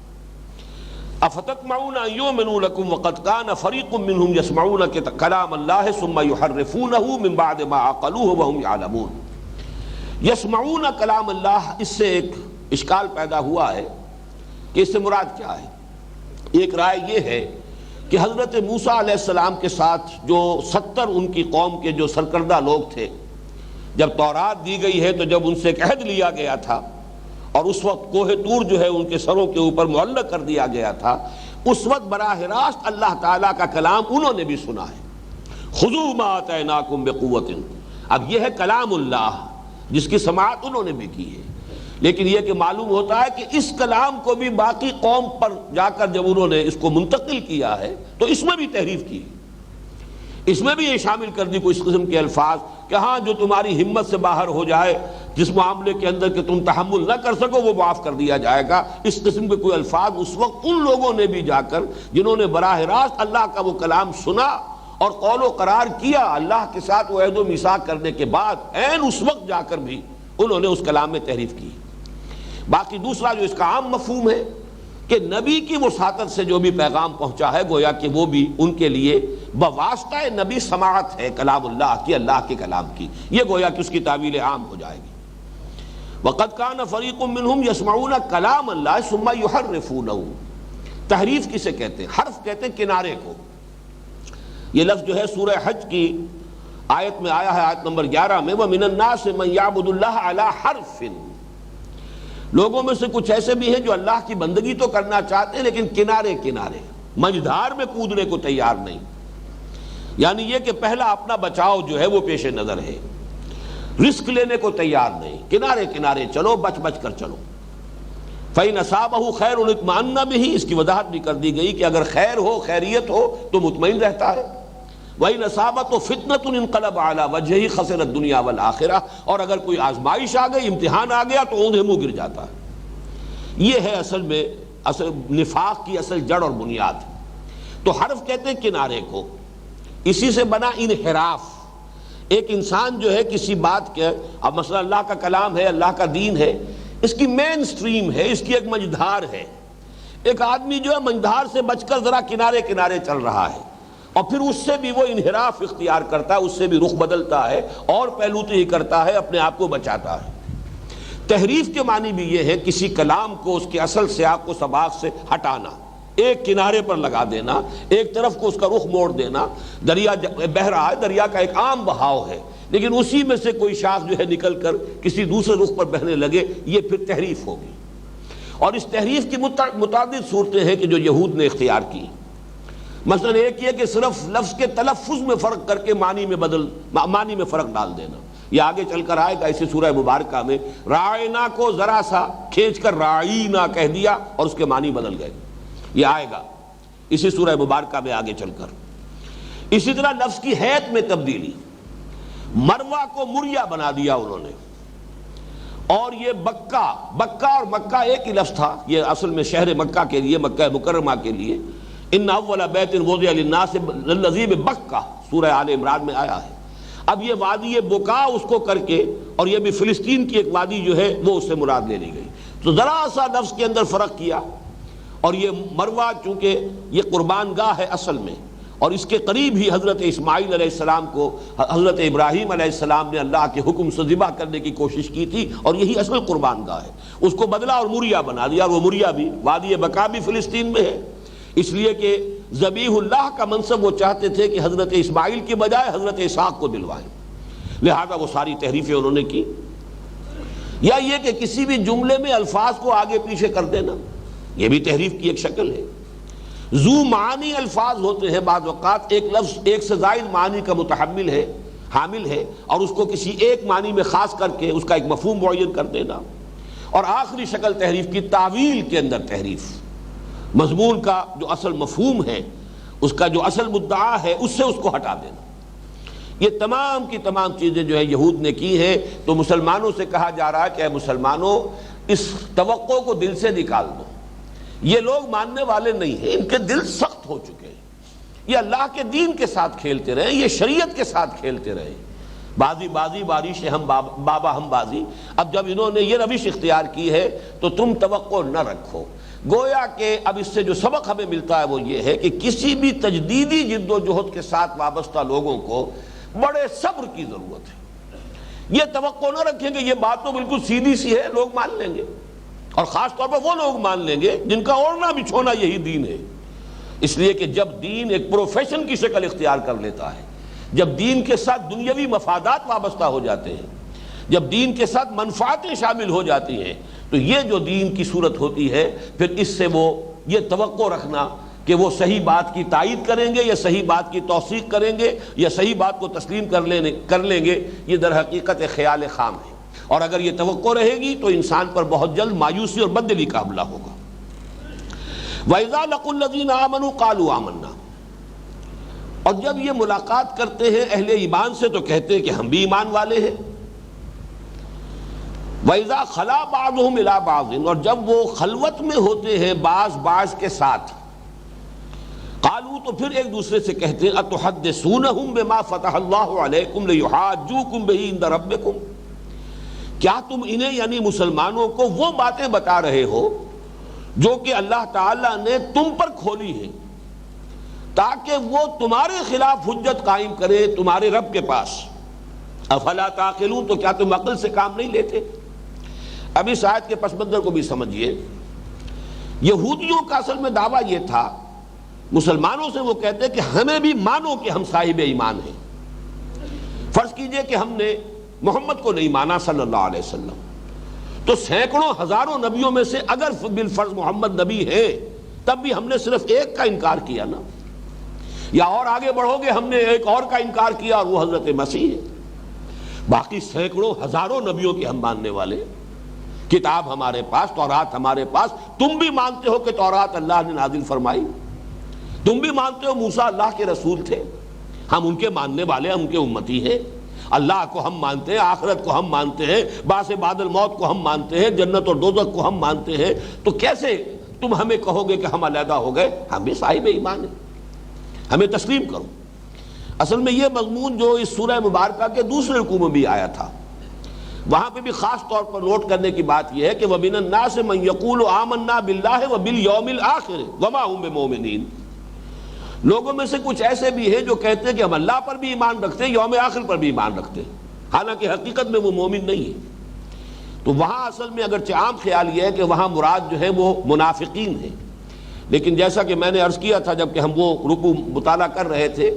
افتطمعون ان یؤمنوا لکم وقد کان فریق منہم یسمعون کلام اللہ ثم یحرفونہ من بعد ما عقلوہ وہم یعلمون۔ یسمعون کلام اللہ، اس سے ایک اشکال پیدا ہوا ہے کہ اس سے مراد کیا ہے۔ ایک رائے یہ ہے کہ حضرت موسیٰ علیہ السلام کے ساتھ جو 70 ان کی قوم کے جو سرکردہ لوگ تھے، جب تورات دی گئی ہے تو جب ان سے ایک عہد لیا گیا تھا اور اس وقت کوہ طور جو ہے ان کے سروں کے اوپر معلق کر دیا گیا تھا، اس وقت براہ راست اللہ تعالیٰ کا کلام انہوں نے بھی سنا ہے، خذوا ما آتیناکم بقوۃ۔ اب یہ ہے کلام اللہ جس کی سماعت انہوں نے بھی کی ہے، لیکن یہ کہ معلوم ہوتا ہے کہ اس کلام کو بھی باقی قوم پر جا کر جب انہوں نے اس کو منتقل کیا ہے تو اس میں بھی تحریف کی، اس میں بھی یہ شامل کر دی کوئی اس قسم کے الفاظ کہ ہاں جو تمہاری ہمت سے باہر ہو جائے، جس معاملے کے اندر کہ تم تحمل نہ کر سکو وہ معاف کر دیا جائے گا، اس قسم کے کوئی الفاظ اس وقت ان لوگوں نے بھی جا کر جنہوں نے براہ راست اللہ کا وہ کلام سنا اور قول و قرار کیا اللہ کے ساتھ وہ عہد و میثاق کرنے کے بعد، عین اس وقت جا کر بھی انہوں نے اس کلام میں تحریف کی۔ باقی دوسرا جو اس کا عام مفہوم ہے کہ نبی کی وساطت سے جو بھی پیغام پہنچا ہے گویا کہ وہ بھی ان کے لیے بواسطہ نبی سماعت ہے کلام اللہ کی، اللہ کے کلام کی، یہ گویا کہ اس کی تعویل عام ہو جائے گی۔ وَقَدْ كَانَ فَرِيقٌ مِّنْهُمْ يَسْمَعُونَ كَلَامَ اللَّهِ ثُمَّ يُحَرِّفُونَهُ۔ تحریف کسے کہتے ہیں؟ حرف کہتے ہیں کنارے کو۔ یہ لفظ جو ہے سورہ حج کی آیت میں آیا ہے، آیت نمبر 11 میں، وَمِنَ النَّاسِ مَن يَعْبُدُ اللَّهَ عَلَى حَرْفٍ۔ لوگوں میں سے کچھ ایسے بھی ہیں جو اللہ کی بندگی تو کرنا چاہتے ہیں لیکن کنارے کنارے، مجدھار میں کودنے کو تیار نہیں، یعنی یہ کہ پہلا اپنا بچاؤ جو ہے وہ پیش نظر ہے، رسک لینے کو تیار نہیں، کنارے کنارے چلو، بچ بچ کر چلو۔ فَإِنْ أَصَابَهُ خَيْرٌ اطْمَأَنَّ بِهِ، اس کی وضاحت بھی کر دی گئی کہ اگر خیر ہو، خیریت ہو تو مطمئن رہتا ہے۔ وَإِنْ أَصَابَتْهُ فِتْنَةٌ انقلب عَلَى وَجْهِهِ خَسِرَ الدُّنْيَا وَالْآخِرَةَ، اور اگر کوئی آزمائش آ گئی، امتحان آ گیا تو اوندھے منہ گر جاتا ہے۔ یہ ہے اصل میں نفاق کی اصل جڑ اور بنیاد۔ تو حرف کہتے ہیں کنارے کو، اسی سے بنا انحراف۔ ایک انسان جو ہے کسی بات کے، اب مثلا اللہ کا کلام ہے، اللہ کا دین ہے، اس کی مین سٹریم ہے، اس کی ایک مجدھار ہے، ایک آدمی جو ہے مجدھار سے بچ کر ذرا کنارے کنارے چل رہا ہے، اور پھر اس سے بھی وہ انحراف اختیار کرتا ہے، اس سے بھی رخ بدلتا ہے اور پہلوتی کرتا ہے، اپنے آپ کو بچاتا ہے۔ تحریف کے معنی بھی یہ ہے کسی کلام کو اس کے اصل سیاق و سباق سے ہٹانا، ایک کنارے پر لگا دینا، ایک طرف کو اس کا رخ موڑ دینا۔ دریا بہہ رہا ہے، دریا کا ایک عام بہاؤ ہے، لیکن اسی میں سے کوئی شاخ جو ہے نکل کر کسی دوسرے رخ پر بہنے لگے، یہ پھر تحریف ہوگی۔ اور اس تحریف کی متعدد صورتیں ہیں کہ جو یہود نے اختیار کی۔ مثلا ایک یہ کہ صرف لفظ کے تلفظ میں فرق کر کے معنی میں فرق ڈال دینا۔ یہ آگے چل کر آئے گا اسی سورہ مبارکہ میں، رائنا کو ذرا سا کھینچ کر رائینا کہہ دیا اور اس کے معنی بدل گئے، یہ آئے گا اسی سورہ مبارکہ میں آگے چل کر۔ اسی طرح لفظ کی حیت میں تبدیلی، مروا کو مریا بنا دیا انہوں نے، اور یہ بکہ اور مکہ ایک ہی لفظ تھا، یہ اصل میں شہر مکہ کے لیے، مکہ مکرمہ کے لیے، ان اول بیت وضع للناس للذی ببکہ سورہ آل عمران میں آیا ہے۔ اب یہ وادی بکا اس کو کر کے، اور یہ بھی فلسطین کی ایک وادی جو ہے وہ اس سے مراد لے لی گئی، تو ذرا سا لفظ کے اندر فرق کیا۔ اور یہ مروا چونکہ یہ قربان گاہ ہے اصل میں، اور اس کے قریب ہی حضرت اسماعیل علیہ السلام کو حضرت ابراہیم علیہ السلام نے اللہ کے حکم سے ذبح کرنے کی کوشش کی تھی، اور یہی اصل قربان گاہ ہے، اس کو بدلا اور مریا بنا دیا، اور وہ مریا بھی وادی بکا بھی فلسطین میں ہے، اس لیے کہ ذبیح اللہ کا منصب وہ چاہتے تھے کہ حضرت اسماعیل کی بجائے حضرت اسحاق کو دلوائیں، لہذا وہ ساری تحریفیں انہوں نے کی۔ یا یہ کہ کسی بھی جملے میں الفاظ کو آگے پیچھے کر دینا، یہ بھی تحریف کی ایک شکل ہے۔ ذو معانی الفاظ ہوتے ہیں، بعض اوقات ایک لفظ ایک سے زائد معنی کا متحمل ہے، حامل ہے، اور اس کو کسی ایک معنی میں خاص کر کے اس کا ایک مفہوم معین کر دینا۔ اور آخری شکل تحریف کی تعویل کے اندر تحریف، مضمون کا جو اصل مفہوم ہے، اس کا جو اصل مدعا ہے، اس سے اس کو ہٹا دینا۔ یہ تمام کی تمام چیزیں جو ہے یہود نے کی ہیں، تو مسلمانوں سے کہا جا رہا ہے کہ اے مسلمانوں، اس توقع کو دل سے نکال دو۔ یہ لوگ ماننے والے نہیں ہیں، ان کے دل سخت ہو چکے ہیں، یہ اللہ کے دین کے ساتھ کھیلتے رہے، یہ شریعت کے ساتھ کھیلتے رہے، بازی بارش ہم بابا ہم بازی۔ اب جب انہوں نے یہ روش اختیار کی ہے تو تم توقع نہ رکھو۔ گویا کہ اب اس سے جو سبق ہمیں ملتا ہے وہ یہ ہے کہ کسی بھی تجدیدی جد و جہد کے ساتھ وابستہ لوگوں کو بڑے صبر کی ضرورت ہے۔ یہ توقع نہ رکھیں کہ یہ بات تو بالکل سیدھی سی ہے، لوگ مان لیں گے، اور خاص طور پر وہ لوگ مان لیں گے جن کا اوڑھنا بچھونا یہی دین ہے۔ اس لیے کہ جب دین ایک پروفیشن کی شکل اختیار کر لیتا ہے، جب دین کے ساتھ دنیاوی مفادات وابستہ ہو جاتے ہیں، جب دین کے ساتھ منفعتیں شامل ہو جاتی ہیں، تو یہ جو دین کی صورت ہوتی ہے، پھر اس سے وہ یہ توقع رکھنا کہ وہ صحیح بات کی تائید کریں گے یا صحیح بات کی توثیق کریں گے یا صحیح بات کو تسلیم کر لیں گے، یہ در حقیقت ایک خیال خام ہے۔ اور اگر یہ توقع رہے گی تو انسان پر بہت جلد مایوسی اور بددلی کا حملہ ہوگا۔ وَإِذَا لَقُوا الَّذِينَ آمَنُوا قَالُوا آمَنَّا، اور جب یہ ملاقات کرتے ہیں اہل ایمان سے تو کہتے ہیں کہ ہم بھی ایمان والے ہیں۔ وَإِذَا خَلَا بَعْضُهُمْ إِلَىٰ بَعْضٍ، اور جب وہ خلوت میں ہوتے ہیں بعض کے ساتھ، قالوا تو پھر ایک دوسرے سے کہتے ہیں أَتُحَدِّثُونَهُمْ بِمَا فَتَحَ اللَّهُ عَلَيْكُمْ لِيُحَاجُّوكُمْ بِهِ عِندَ رَبِّكُمْ، کیا تم انہیں یعنی مسلمانوں کو وہ باتیں بتا رہے ہو جو کہ اللہ تعالیٰ نے تم پر کھولی ہیں تاکہ وہ تمہارے خلاف حجت قائم کرے تمہارے رب کے پاس؟ افلا تعقلون، تو کیا تم عقل سے کام نہیں لیتے؟ اب اس آیت کے پس منظر کو بھی سمجھیے۔ یہودیوں کا اصل میں دعویٰ یہ تھا، مسلمانوں سے وہ کہتے کہ ہمیں بھی مانو کہ ہم صاحب ایمان ہیں۔ فرض کیجئے کہ ہم نے محمد کو نہیں مانا صلی اللہ علیہ وسلم، تو سینکڑوں ہزاروں نبیوں میں سے اگر بالفرض محمد نبی ہے تب بھی ہم نے صرف ایک کا انکار کیا نا، یا اور آگے بڑھو گے ہم نے ایک اور کا انکار کیا اور وہ حضرت مسیح ہے۔ باقی سینکڑوں ہزاروں نبیوں کے ہم ماننے والے، کتاب ہمارے پاس، تورات ہمارے پاس، تم بھی مانتے ہو کہ تورات اللہ نے نازل فرمائی، تم بھی مانتے ہو موسیٰ اللہ کے رسول تھے، ہم ان کے ماننے والے، ہم ان کے امتی ہیں، اللہ کو ہم مانتے ہیں، آخرت کو ہم مانتے ہیں، بعث بعد الموت کو ہم مانتے ہیں، جنت اور دوزخ کو ہم مانتے ہیں، تو کیسے تم ہمیں کہو گے کہ ہم علیحدہ ہو گئے؟ ہم بھی صاحب ایمان ہیں، ہمیں تسلیم کرو۔ اصل میں یہ مضمون جو اس سورہ مبارکہ کے دوسرے رکوع میں بھی آیا تھا، وہاں پہ بھی خاص طور پر نوٹ کرنے کی بات یہ ہے کہ وَمِنَ النَّاسِ مَن يَقُولُ آمَنَّا بِاللَّهِ وَبِالْيَوْمِ الْآخِرِ وَمَا هُم بِمُؤْمِنِينَ، لوگوں میں سے کچھ ایسے بھی ہیں جو کہتے ہیں کہ ہم اللہ پر بھی ایمان رکھتے ہیں، یوم آخر پر بھی ایمان رکھتے ہیں، حالانکہ حقیقت میں وہ مومن نہیں ہے۔ تو وہاں اصل میں اگرچہ عام خیال یہ ہے کہ وہاں مراد جو ہے وہ منافقین ہیں، لیکن جیسا کہ میں نے عرض کیا تھا جب کہ ہم وہ رکوع مطالعہ کر رہے تھے،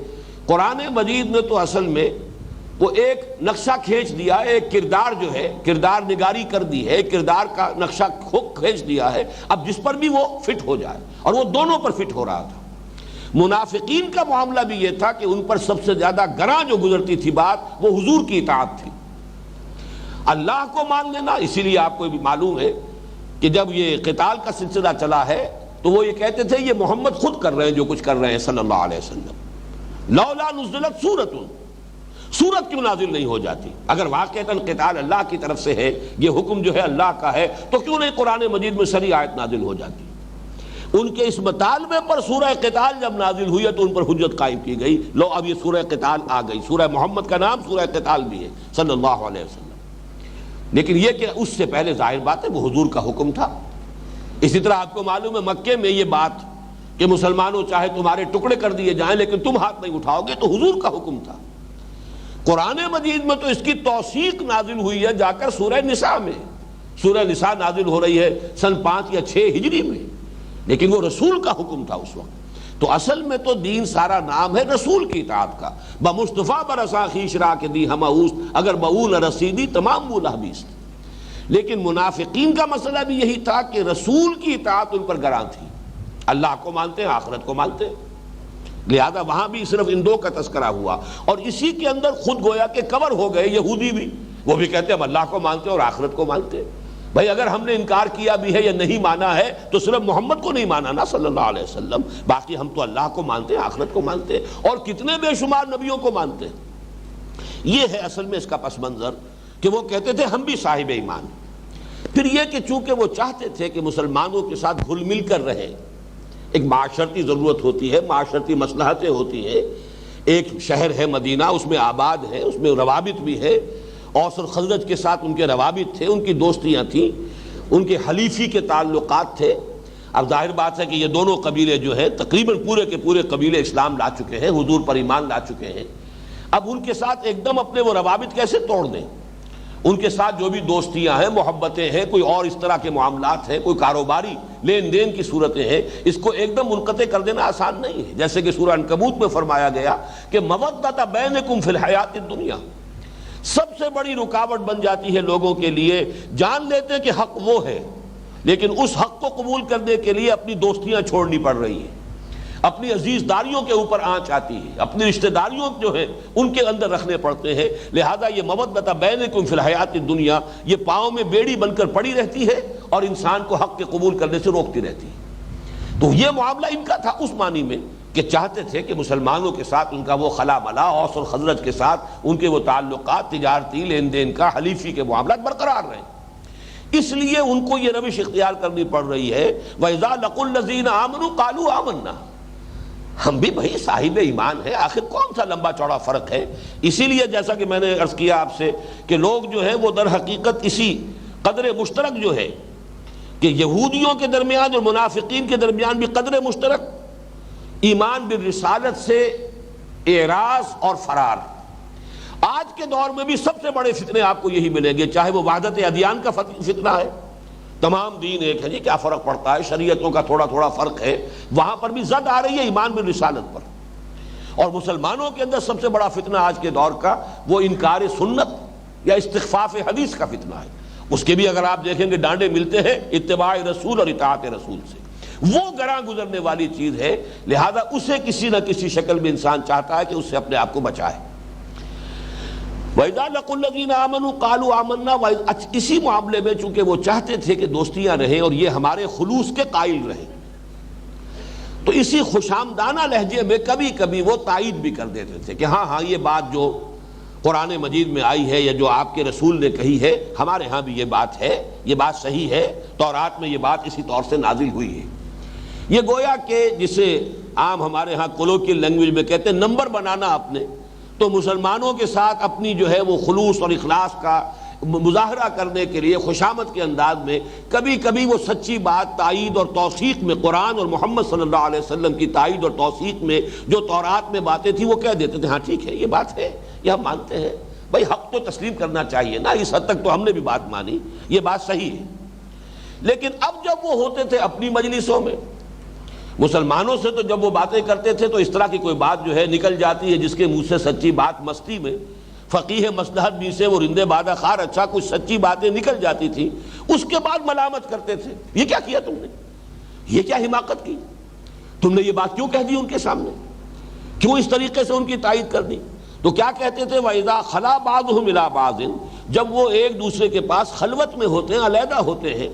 قرآن مجید نے تو اصل میں وہ ایک نقشہ کھینچ دیا، ایک کردار جو ہے کردار نگاری کر دی ہے، کردار کا نقشہ کھینچ دیا ہے، اب جس پر بھی وہ فٹ ہو جائے، اور وہ دونوں پر فٹ ہو رہا تھا۔ منافقین کا معاملہ بھی یہ تھا کہ ان پر سب سے زیادہ گراں جو گزرتی تھی بات وہ حضور کی اطاعت تھی، اللہ کو مان لینا۔ اسی لیے آپ کو بھی معلوم ہے کہ جب یہ قتال کا سلسلہ چلا ہے تو وہ یہ کہتے تھے یہ محمد خود کر رہے ہیں جو کچھ کر رہے ہیں صلی اللہ علیہ وسلم، لولا نزلت سورت کیوں نازل نہیں ہو جاتی؟ اگر واقعتاً قتال اللہ کی طرف سے ہے، یہ حکم جو ہے اللہ کا ہے، تو کیوں نہیں قرآن مجید میں سری آیت نازل ہو جاتی؟ ان کے اس مطالبے پر سورہ قتال جب نازل ہوئی ہے تو ان پر حجت قائم کی گئی، لو اب یہ سورہ قتال آ گئی، سورہ محمد کا نام سورہ قتال بھی ہے صلی اللہ علیہ وسلم۔ لیکن یہ کہ اس سے پہلے ظاہر بات ہے وہ حضور کا حکم تھا۔ اسی طرح آپ کو معلوم ہے مکے میں یہ بات کہ مسلمانوں چاہے تمہارے ٹکڑے کر دیے جائیں لیکن تم ہاتھ نہیں اٹھاؤ گے، تو حضور کا حکم تھا۔ قرآن مجید میں تو اس کی توثیق نازل ہوئی ہے جا کر سورہ نساء میں، سورہ نساء نازل ہو رہی ہے سن 5 یا 6 ہجری میں، لیکن وہ رسول کا حکم تھا اس وقت۔ تو اصل میں تو دین سارا نام ہے رسول کی اطاعت کا، بمصطفیٰ برسا خیش را کے دی ہم اوست، اگر بہو نہ رسیدی تمام بولا بیست۔ لیکن منافقین کا مسئلہ بھی یہی تھا کہ رسول کی اطاعت ان پر گراں تھی، اللہ کو مانتے ہیں آخرت کو مانتے ہیں، لہذا وہاں بھی صرف ان دو کا تذکرہ ہوا، اور اسی کے اندر خود گویا کہ کور ہو گئے یہودی بھی، وہ بھی کہتے ہیں ہم اللہ کو مانتے ہیں اور آخرت کو مانتے ہیں۔ بھائی اگر ہم نے انکار کیا بھی ہے یا نہیں مانا ہے تو صرف محمد کو نہیں مانا نا صلی اللہ علیہ وسلم، باقی ہم تو اللہ کو مانتے ہیں، آخرت کو مانتے ہیں، اور کتنے بے شمار نبیوں کو مانتے ہیں۔ یہ ہے اصل میں اس کا پس منظر کہ وہ کہتے تھے ہم بھی صاحب ایمان۔ پھر یہ کہ چونکہ وہ چاہتے تھے کہ مسلمانوں کے ساتھ گھل مل کر رہے، ایک معاشرتی ضرورت ہوتی ہے، معاشرتی مصلحتیں ہوتی ہیں، ایک شہر ہے مدینہ، اس میں آباد ہے، اس میں روابط بھی ہے، اوس اور خزرج کے ساتھ ان کے روابط تھے، ان کی دوستیاں تھیں، ان کے حلیفی کے تعلقات تھے۔ اب ظاہر بات ہے کہ یہ دونوں قبیلے جو ہیں تقریباً پورے کے پورے قبیلے اسلام لا چکے ہیں، حضور پر ایمان لا چکے ہیں، اب ان کے ساتھ ایک دم اپنے وہ روابط کیسے توڑ دیں؟ ان کے ساتھ جو بھی دوستیاں ہیں، محبتیں ہیں، کوئی اور اس طرح کے معاملات ہیں، کوئی کاروباری لین دین کی صورتیں ہیں، اس کو ایک دم منقطع کر دینا آسان نہیں ہے۔ جیسے کہ سورہ عنکبوت میں فرمایا گیا کہ مودۃ بینکم فی الحیات الدنیا، سب سے بڑی رکاوٹ بن جاتی ہے لوگوں کے لیے، جان لیتے ہیں کہ حق وہ ہے لیکن اس حق کو قبول کرنے کے لیے اپنی دوستیاں چھوڑنی پڑ رہی ہیں، اپنی عزیز داریوں کے اوپر آنچ آتی ہے، اپنی رشتہ داریوں جو ہیں ان کے اندر رکھنے پڑتے ہیں، لہذا یہ مودۃ بینکم فی الحیات الدنیا یہ پاؤں میں بیڑی بن کر پڑی رہتی ہے اور انسان کو حق کے قبول کرنے سے روکتی رہتی ہے۔ تو یہ معاملہ ان کا تھا اس معنی میں کہ چاہتے تھے کہ مسلمانوں کے ساتھ ان کا وہ خلا ملا، اوس اور خزرج کے ساتھ ان کے وہ تعلقات تجارتی لین دین کا حلیفی کے معاملات برقرار رہیں، اس لیے ان کو یہ روش اختیار کرنی پڑ رہی ہے۔ وَإِذَا لَقُوا الَّذِينَ آمَنُوا قَالُوا آمَنَّا، ہم بھی بھائی صاحب ایمان ہے، آخر کون سا لمبا چوڑا فرق ہے؟ اسی لیے جیسا کہ میں نے عرض کیا آپ سے کہ لوگ جو ہیں وہ در حقیقت اسی قدر مشترک جو ہے کہ یہودیوں کے درمیان اور منافقین کے درمیان بھی قدر مشترک ایمان بالرسالت سے اعراض اور فرار۔ آج کے دور میں بھی سب سے بڑے فتنے آپ کو یہی ملیں گے، چاہے وہ وحدت ادیان کا فتنہ ہے، تمام دین ایک ہے جی، کیا فرق پڑتا ہے، شریعتوں کا تھوڑا تھوڑا فرق ہے، وہاں پر بھی زد آ رہی ہے ایمان بالرسالت پر۔ اور مسلمانوں کے اندر سب سے بڑا فتنہ آج کے دور کا وہ انکار سنت یا استخفاف حدیث کا فتنہ ہے، اس کے بھی اگر آپ دیکھیں گے ڈانڈے ملتے ہیں اتباع رسول اور اطاعت رسول سے، وہ گراں گزرنے والی چیز ہے، لہذا اسے کسی نہ کسی شکل میں انسان چاہتا ہے کہ اس سے اپنے آپ کو بچائے۔ وَإِذَا لَقُوا الَّذِينَ آمَنُوا قَالُوا آمَنَّا، اسی معاملے میں چونکہ وہ چاہتے تھے کہ دوستیاں رہیں اور یہ ہمارے خلوص کے قائل رہیں، تو اسی خوشامدانہ لہجے میں کبھی کبھی وہ تائید بھی کر دیتے تھے کہ ہاں یہ بات جو قرآن مجید میں آئی ہے یا جو آپ کے رسول نے کہی ہے ہمارے ہاں بھی یہ بات ہے، یہ بات صحیح ہے، تورات میں یہ بات اسی طور سے نازل ہوئی ہے۔ یہ گویا کہ جسے عام ہمارے ہاں کولوکیل لینگویج میں کہتے ہیں نمبر بنانا اپنے، تو مسلمانوں کے ساتھ اپنی جو ہے وہ خلوص اور اخلاص کا مظاہرہ کرنے کے لیے خوشامد کے انداز میں کبھی کبھی وہ سچی بات تائید اور توثیق میں، قرآن اور محمد صلی اللہ علیہ وسلم کی تائید اور توثیق میں جو تورات میں باتیں تھیں وہ کہہ دیتے تھے ہاں ٹھیک ہے یہ بات ہے، یہ ہم مانتے ہیں، بھائی حق تو تسلیم کرنا چاہیے نا، اس حد تک تو ہم نے بھی بات مانی، یہ بات صحیح ہے۔ لیکن اب جب وہ ہوتے تھے اپنی مجلسوں میں مسلمانوں سے تو جب وہ باتیں کرتے تھے تو اس طرح کی کوئی بات جو ہے نکل جاتی ہے جس کے منہ سے سچی بات مستی میں فقیہ مصلحت بھی سے وہ رندے بادہ خار اچھا کچھ سچی باتیں نکل جاتی تھی، اس کے بعد ملامت کرتے تھے، یہ کیا کیا تم نے، یہ کیا حماقت کی، تم نے یہ بات کیوں کہہ دی ان کے سامنے، کیوں اس طریقے سے ان کی تائید کر دی؟ تو کیا کہتے تھے وَإِذَا خَلَا بَعْضُهُمْ إِلَىٰ بَعْضٍ، جب وہ ایک دوسرے کے پاس خلوت میں ہوتے ہیں، علیحدہ ہوتے ہیں،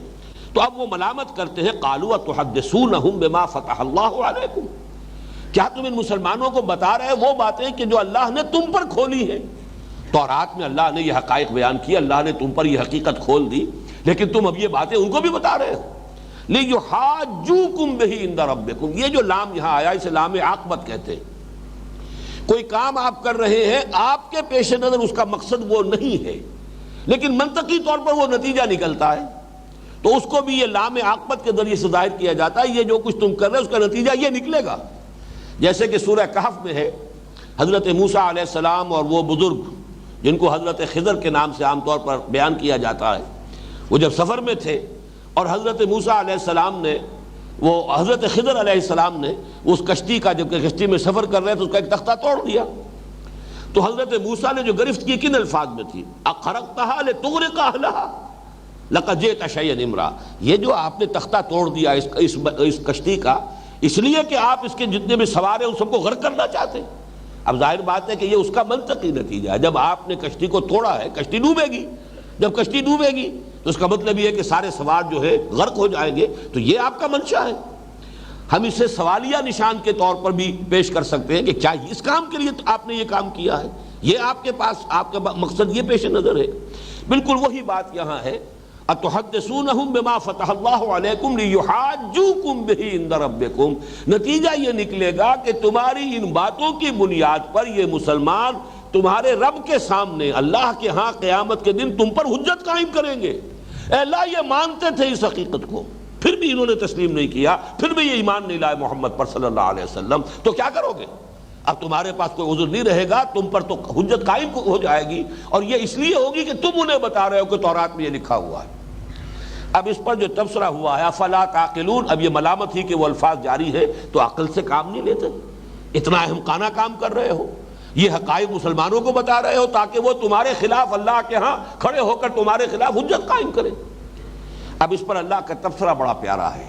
تو اب وہ ملامت کرتے ہیں قَالُوا وَتُحَدِّثُونَهُم بِمَا فَتَحَ اللَّهُ عَلَيْكُمْ، کیا تم ان مسلمانوں کو بتا رہے وہ باتیں کہ جو اللہ نے تم پر کھولی ہیں؟ تورات میں اللہ نے یہ حقائق بیان کیا، اللہ نے تم پر یہ حقیقت کھول دی، لیکن تم اب یہ باتیں ان کو بھی بتا رہے ہو۔ لِيُحَاجُّوكُم بِهِ عِندَ رَبِّكُم، یہ جو لام یہاں آیا اسے لام عاقبت کہتے ہیں۔ کوئی کام آپ کر رہے ہیں، آپ کے پیش نظر اس کا مقصد وہ نہیں ہے، لیکن منطقی طور پر وہ نتیجہ نکلتا ہے، تو اس کو بھی یہ لام عاقبت کے ذریعے سے ظاہر کیا جاتا ہے، یہ جو کچھ تم کر رہے ہو اس کا نتیجہ یہ نکلے گا۔ جیسے کہ سورہ کہف میں ہے، حضرت موسیٰ علیہ السلام اور وہ بزرگ جن کو حضرت خضر کے نام سے عام طور پر بیان کیا جاتا ہے، وہ جب سفر میں تھے اور حضرت موسیٰ علیہ السلام نے وہ حضرت خضر علیہ السلام نے اس کشتی کا، جب کہ کشتی میں سفر کر رہے تو اس کا ایک تختہ توڑ دیا، تو حضرت موسیٰ نے جو گرفت کی کن الفاظ میں تھی؟ اخرقتها لتغرق اهلها لقد جئت شيئا امرا، یہ جو آپ نے تختہ توڑ دیا اس کشتی کا، اس لیے کہ آپ اس کے جتنے بھی سوار ہیں ان سب کو غرق کرنا چاہتے ہیں۔ اب ظاہر بات ہے کہ یہ اس کا منطقی نتیجہ ہے، جب آپ نے کشتی کو توڑا ہے کشتی ڈوبے گی، جب کشتی ڈوبے گی تو اس کا مطلب یہ ہے کہ سارے سوار جو ہے غرق ہو جائیں گے، تو یہ آپ کا منشا ہے۔ ہم اسے سوالیہ نشان کے طور پر بھی پیش کر سکتے ہیں کہ کیا اس کام کے لیے آپ نے یہ کام کیا ہے، یہ آپ کے پاس آپ کا مقصد یہ پیش نظر ہے۔ بالکل وہی بات یہاں ہے، اتحدثونہم بما فتح اللہ علیکم لیحاجوکم بہ عند ربکم، نتیجہ یہ نکلے گا کہ تمہاری ان باتوں کی بنیاد پر یہ مسلمان تمہارے رب کے سامنے اللہ کے ہاں قیامت کے دن تم پر حجت قائم کریں گے۔ اے اللہ یہ مانتے تھے اس حقیقت کو، پھر بھی انہوں نے تسلیم نہیں کیا، پھر بھی یہ ایمان نہیں لائے محمد پر صلی اللہ علیہ وسلم، تو کیا کرو گے؟ اب تمہارے پاس کوئی عذر نہیں رہے گا، تم پر تو حجت قائم ہو جائے گی، اور یہ اس لیے ہوگی کہ تم انہیں بتا رہے ہو کہ تورات میں یہ لکھا ہوا ہے۔ اب اس پر جو تبصرہ ہوا ہے افلا تعقلون، اب یہ ملامت ہی کہ وہ الفاظ جاری ہے تو عقل سے کام نہیں لیتے، اتنا احمقانہ کام کر رہے ہو، یہ حقائق مسلمانوں کو بتا رہے ہو تاکہ وہ تمہارے خلاف اللہ کے ہاں کھڑے ہو کر تمہارے خلاف حجت قائم کریں۔ اب اس پر اللہ کا تبصرہ بڑا پیارا ہے،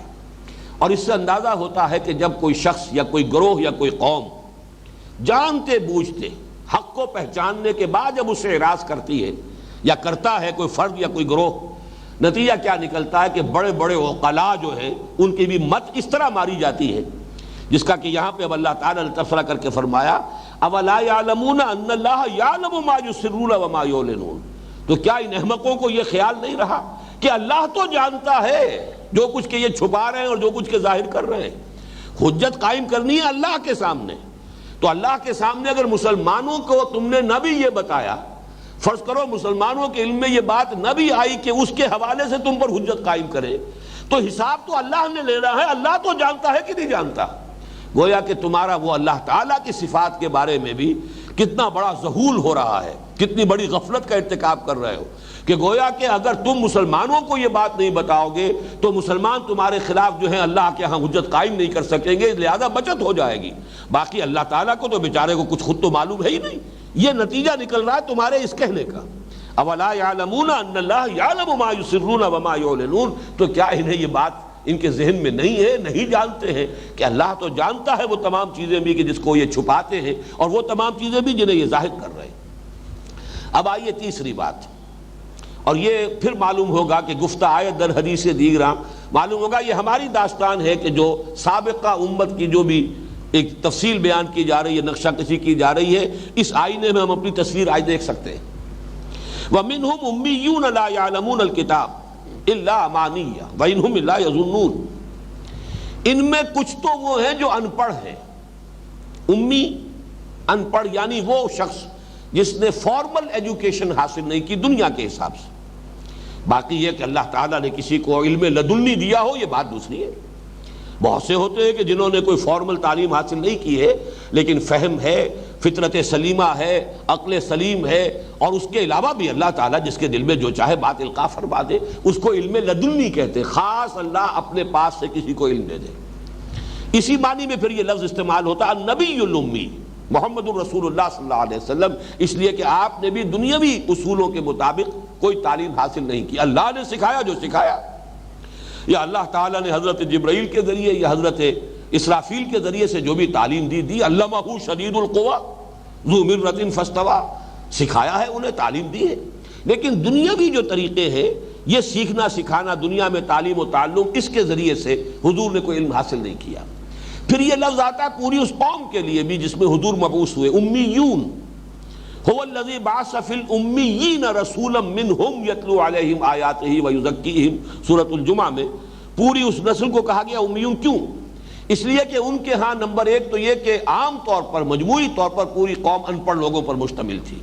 اور اس سے اندازہ ہوتا ہے کہ جب کوئی شخص یا کوئی گروہ یا کوئی قوم جانتے بوجھتے حق کو پہچاننے کے بعد جب اس سے اعراض کرتی ہے یا کرتا ہے کوئی فرد یا کوئی گروہ، نتیجہ کیا نکلتا ہے کہ بڑے بڑے عقلاء جو ہیں ان کی بھی مت اس طرح ماری جاتی ہے، جس کا کہ یہاں پہ اب اللہ تعالیٰ نے تبصرہ کر کے فرمایا اولا یعلمون ان اللہ یعلم ما یسرون وما یعلنون، تو کیا ان احمقوں کو یہ خیال نہیں رہا کہ اللہ تو جانتا ہے جو کچھ کہ یہ چھپا رہے ہیں اور جو کچھ کہ ظاہر کر رہے ہیں۔ حجت قائم کرنی ہے اللہ کے سامنے، تو اللہ کے سامنے اگر مسلمانوں کو تم نے نہ بھی یہ بتایا، فرض کرو مسلمانوں کے علم میں یہ بات نہ بھی آئی کہ اس کے حوالے سے تم پر حجت قائم کرے، تو حساب تو اللہ نے لینا ہے، اللہ تو جانتا ہے کہ نہیں جانتا۔ گویا کہ تمہارا وہ اللہ تعالیٰ کی صفات کے بارے میں بھی کتنا بڑا ذہول ہو رہا ہے، کتنی بڑی غفلت کا ارتکاب کر رہے ہو، کہ گویا کہ اگر تم مسلمانوں کو یہ بات نہیں بتاؤ گے تو مسلمان تمہارے خلاف جو ہے اللہ کے ہاں حجت قائم نہیں کر سکیں گے، لہذا بچت ہو جائے گی۔ باقی اللہ تعالیٰ کو تو بیچارے کو کچھ خود تو معلوم ہے ہی نہیں، یہ نتیجہ نکل رہا ہے تمہارے اس کہنے کا، اولا یعلمون ان اللہ یعلم ما یسرون وما یعلنون، تو کیا انہیں یہ بات ان کے ذہن میں نہیں ہے، نہیں جانتے ہیں کہ اللہ تو جانتا ہے وہ تمام چیزیں بھی کہ جس کو یہ چھپاتے ہیں، اور وہ تمام چیزیں بھی جنہیں یہ ظاہر کر رہے ہیں۔ اب آئیے تیسری بات، اور یہ پھر معلوم ہوگا کہ گفتہ آیت در حدیث دیگراں معلوم ہوگا یہ ہماری داستان ہے کہ جو سابقہ امت کی جو بھی ایک تفصیل بیان کی جا رہی ہے، نقشہ کشی کی جا رہی ہے، اس آئینے میں ہم اپنی تصویر آج دیکھ سکتے ہیں۔ وَمِنْهُمْ أُمِّيُّونَ لَا يَعْلَمُونَ الْكِتَابَ إِلَّا أَمَانِيَّ وَإِنْهُمْ إِلَّا يَظُنُّونَ، ان میں کچھ تو وہ ہیں جو ان پڑھ ہیں، امی ان پڑھ یعنی وہ شخص جس نے فارمل ایجوکیشن حاصل نہیں کی دنیا کے حساب سے، باقی یہ کہ اللہ تعالیٰ نے کسی کو علم لدنی دیا ہو یہ بات دوسری ہے۔ بہت سے ہوتے ہیں کہ جنہوں نے کوئی فارمل تعلیم حاصل نہیں کی ہے لیکن فہم ہے، فطرت سلیمہ ہے، عقل سلیم ہے، اور اس کے علاوہ بھی اللہ تعالیٰ جس کے دل میں جو چاہے بات القاء فرما دے، اس کو علم لدنی کہتے ہیں، خاص اللہ اپنے پاس سے کسی کو علم دے دے۔ اسی معنی میں پھر یہ لفظ استعمال ہوتا ہے النبی الامی محمد الرسول اللہ صلی اللہ علیہ وسلم، اس لیے کہ آپ نے بھی دنیاوی اصولوں کے مطابق کوئی تعلیم حاصل نہیں کی، اللہ نے سکھایا جو سکھایا، یا اللہ تعالیٰ نے حضرت جبرائیل کے ذریعے یا حضرت اسرافیل کے ذریعے سے جو بھی تعلیم دی علمہ شدید القویٰ ذو مرۃ فاستویٰ، سکھایا ہے انہیں، تعلیم دی ہے۔ لیکن دنیاوی جو طریقے ہیں یہ سیکھنا سکھانا، دنیا میں تعلیم و تعلم، اس کے ذریعے سے حضور نے کوئی علم حاصل نہیں کیا۔ پھر یہ لفظ آتا ہے پوری اس قوم کے لیے بھی جس میں حضور مبعوث ہوئے، امیون، هو الذی بعث فی الامیین رسولا منہم یتلو علیہم آیاتہ ویزکیہم، سورۃ الجمعہ میں پوری اس نسل کو کہا گیا امیون۔ کیوں؟ اس لیے کہ ان کے ہاں نمبر ایک تو یہ کہ عام طور پر مجموعی طور پر پوری قوم ان پڑھ لوگوں پر مشتمل تھی،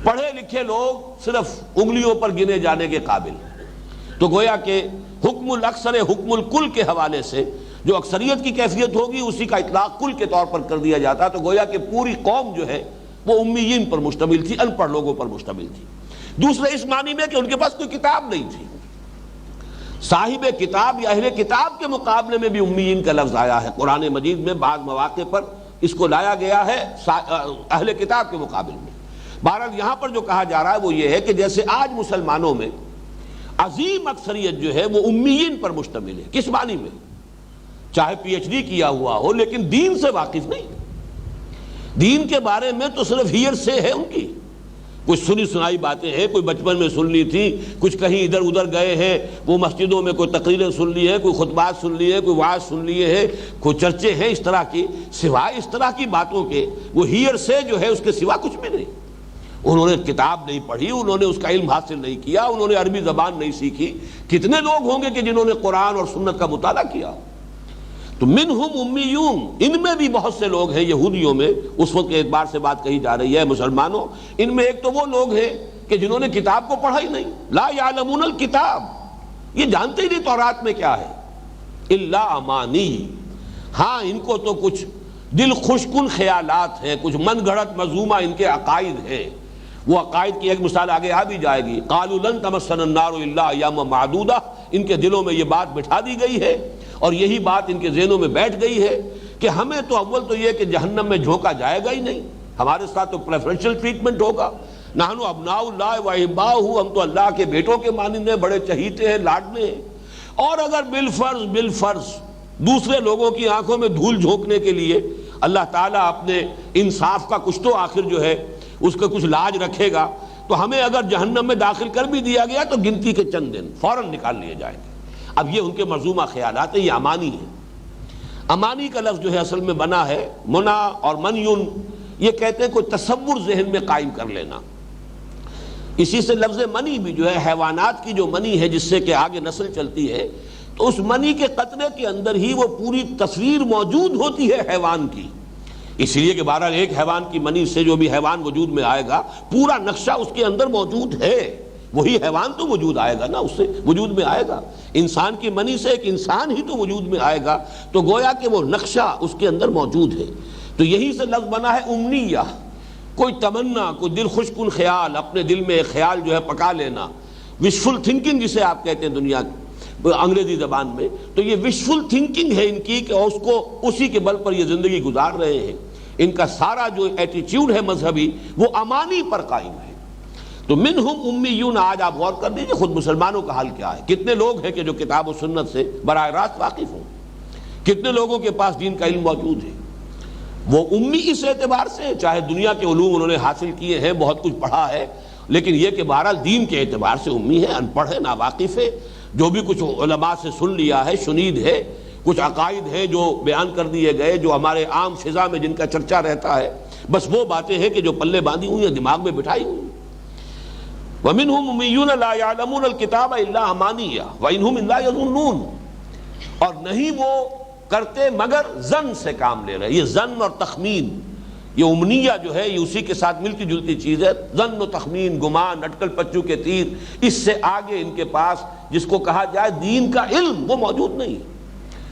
پڑھے لکھے لوگ صرف انگلیوں پر گنے جانے کے قابل، تو گویا کہ حکم الاکثر حکم الکل کے حوالے سے جو اکثریت کی کیفیت ہوگی اسی کا اطلاق کل کے طور پر کر دیا جاتا، تو گویا کہ پوری قوم جو ہے وہ امیین پر مشتمل تھی، ان پڑھ لوگوں پر مشتمل تھی۔ دوسرے اس معنی میں کہ ان کے پاس کوئی کتاب نہیں تھی، صاحب کتاب یا اہل کتاب کے مقابلے میں بھی امیین کا لفظ آیا ہے قرآن مجید میں، بعض مواقع پر اس کو لایا گیا ہے اہل کتاب کے مقابل میں۔ بہرحال یہاں پر جو کہا جا رہا ہے وہ یہ ہے کہ جیسے آج مسلمانوں میں عظیم اکثریت جو ہے وہ امیین پر مشتمل ہے، کس معنی میں؟ چاہے پی ایچ ڈی کیا ہوا ہو لیکن دین سے واقف نہیں، دین کے بارے میں تو صرف ہیر سے ہے ان کی، کچھ سنی سنائی باتیں ہیں، کوئی بچپن میں سن لی تھی، کچھ کہیں ادھر ادھر گئے ہیں، وہ مسجدوں میں کوئی تقریریں سن لی ہے، کوئی خطبات سن لی ہے، کوئی وعظ سن لیے ہیں، کوئی چرچے ہیں اس طرح کی، سوائے اس طرح کی باتوں کے وہ ہیر سے جو ہے اس کے سوا کچھ بھی نہیں۔ انہوں نے کتاب نہیں پڑھی، انہوں نے اس کا علم حاصل نہیں کیا، انہوں نے عربی زبان نہیں سیکھی۔ کتنے لوگ ہوں گے کہ جنہوں نے قرآن اور سنت کا مطالعہ کیا؟ تو منہم امیون، ان میں بھی بہت سے لوگ ہیں، یہودیوں میں اس وقت کے اعتبار سے بات کہی جا رہی ہے، مسلمانوں، ان میں ایک تو وہ لوگ ہیں کہ جنہوں نے کتاب کو پڑھا ہی نہیں، لا یعلمون الکتاب، یہ جانتے ہی نہیں تورات میں کیا ہے، الا امانی، ہاں ان کو تو کچھ دل خوشکن خیالات ہیں، کچھ من گھڑت مذمومہ ان کے عقائد ہیں۔ وہ عقائد کی ایک مثال آگے آ بھی جائے گی، قالوا لن تمسنا النار الا ایاما معدودہ، ان کے دلوں میں یہ بات بٹھا دی گئی ہے اور یہی بات ان کے ذہنوں میں بیٹھ گئی ہے کہ ہمیں تو اول تو یہ کہ جہنم میں جھونکا جائے گا ہی نہیں، ہمارے ساتھ تو پریفرنشل ٹریٹمنٹ ہوگا، نحن ابناء اللہ و احباؤہ، ہم تو اللہ کے بیٹوں کے مانند ہیں، بڑے چہیتے ہیں، لاڈلے ہیں، اور اگر بالفرض دوسرے لوگوں کی آنکھوں میں دھول جھونکنے کے لیے اللہ تعالیٰ اپنے انصاف کا کچھ تو آخر جو ہے اس کا کچھ لاج رکھے گا، تو ہمیں اگر جہنم میں داخل کر بھی دیا گیا تو گنتی کے چند دن فوراً نکال لیے جائیں گے۔ اب یہ ان کے مرزومہ خیالات ہیں، یہ امانی ہیں۔ امانی کا لفظ جو ہے اصل میں بنا ہے منا اور منیون، یہ کہتے ہیں کوئی تصور ذہن میں قائم کر لینا، اسی سے لفظ منی بھی جو ہے حیوانات کی جو منی ہے جس سے کہ آگے نسل چلتی ہے، تو اس منی کے قطرے کے اندر ہی وہ پوری تصویر موجود ہوتی ہے حیوان کی، اس لیے کہ بہرحال ایک حیوان کی منی سے جو بھی حیوان وجود میں آئے گا پورا نقشہ اس کے اندر موجود ہے، وہی حیوان تو وجود آئے گا نا، اس سے وجود میں آئے گا، انسان کی منی سے ایک انسان ہی تو وجود میں آئے گا، تو گویا کہ وہ نقشہ اس کے اندر موجود ہے۔ تو یہی سے لفظ بنا ہے امنیہ، کوئی تمنا، کوئی دل خوشکن خیال، اپنے دل میں ایک خیال جو ہے پکا لینا، وشفل تھنکنگ جسے آپ کہتے ہیں دنیا انگریزی زبان میں، تو یہ وشفل تھنکنگ ہے ان کی کہ اس کو اسی کے بل پر یہ زندگی گزار رہے ہیں، ان کا سارا جو ایٹیچیوڈ ہے مذہبی وہ امانی پر قائم ہے۔ تو منہم امیون، آج آپ غور کر دیجئے خود مسلمانوں کا حال کیا ہے، کتنے لوگ ہیں کہ جو کتاب و سنت سے براہ راست واقف ہوں، کتنے لوگوں کے پاس دین کا علم موجود ہے، وہ امی اس اعتبار سے، چاہے دنیا کے علوم انہوں نے حاصل کیے ہیں، بہت کچھ پڑھا ہے، لیکن یہ کہ بہرحال دین کے اعتبار سے امی ہے، ان پڑھ ہے، ناواقف ہے، جو بھی کچھ علماء سے سن لیا ہے، شنید ہے، کچھ عقائد ہیں جو بیان کر دیے گئے، جو ہمارے عام فضا میں جن کا چرچا رہتا ہے، بس وہ باتیں ہیں کہ جو پلے باندھی ہوئی ہیں، دماغ میں بٹھائی ہوئی ہیں۔ وَمِنْهُمْ أُمِّيُّونَ لَا يَعْلَمُونَ الْكِتَابَ إِلَّا أَمَانِيَّ وَإِنْهُمْ إِلَّا يَظُنُّونَ، اور نہیں وہ کرتے مگر ظن سے کام لے رہے، یہ ظن اور تخمین، یہ امنیہ جو ہے یہ اسی کے ساتھ ملتی جلتی چیز ہے، ظن و تخمین، گمان، اٹکل پچو کے تیر، اس سے آگے ان کے پاس جس کو کہا جائے دین کا علم وہ موجود نہیں۔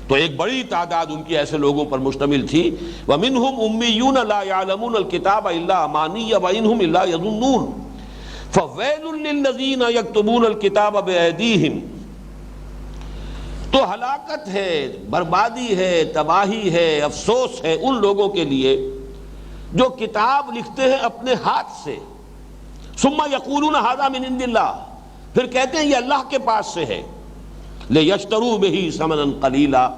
تو ایک بڑی تعداد ان کی ایسے لوگوں پر مشتمل تھی، وَمِنْهُمْ أُمِّيُّونَ لَا يَعْلَمُونَ الْكِتَابَ إِلَّا أَمَانِيَّ وَإِنْهُمْ إِلَّا يَظُنُّونَ فَوَيْلٌ لِّلَّذِينَ يَكْتُبُونَ الْكِتَابَ بِأَيْدِيهِمْ، تو ہلاکت ہے، بربادی ہے، تباہی ہے، افسوس ہے ان لوگوں کے لیے جو کتاب لکھتے ہیں اپنے ہاتھ سے، ثم یقولون ھذا من عند اللہ، پھر کہتے ہیں یہ اللہ کے پاس سے ہے، لیشتروا بہ ثمنا قلیلا،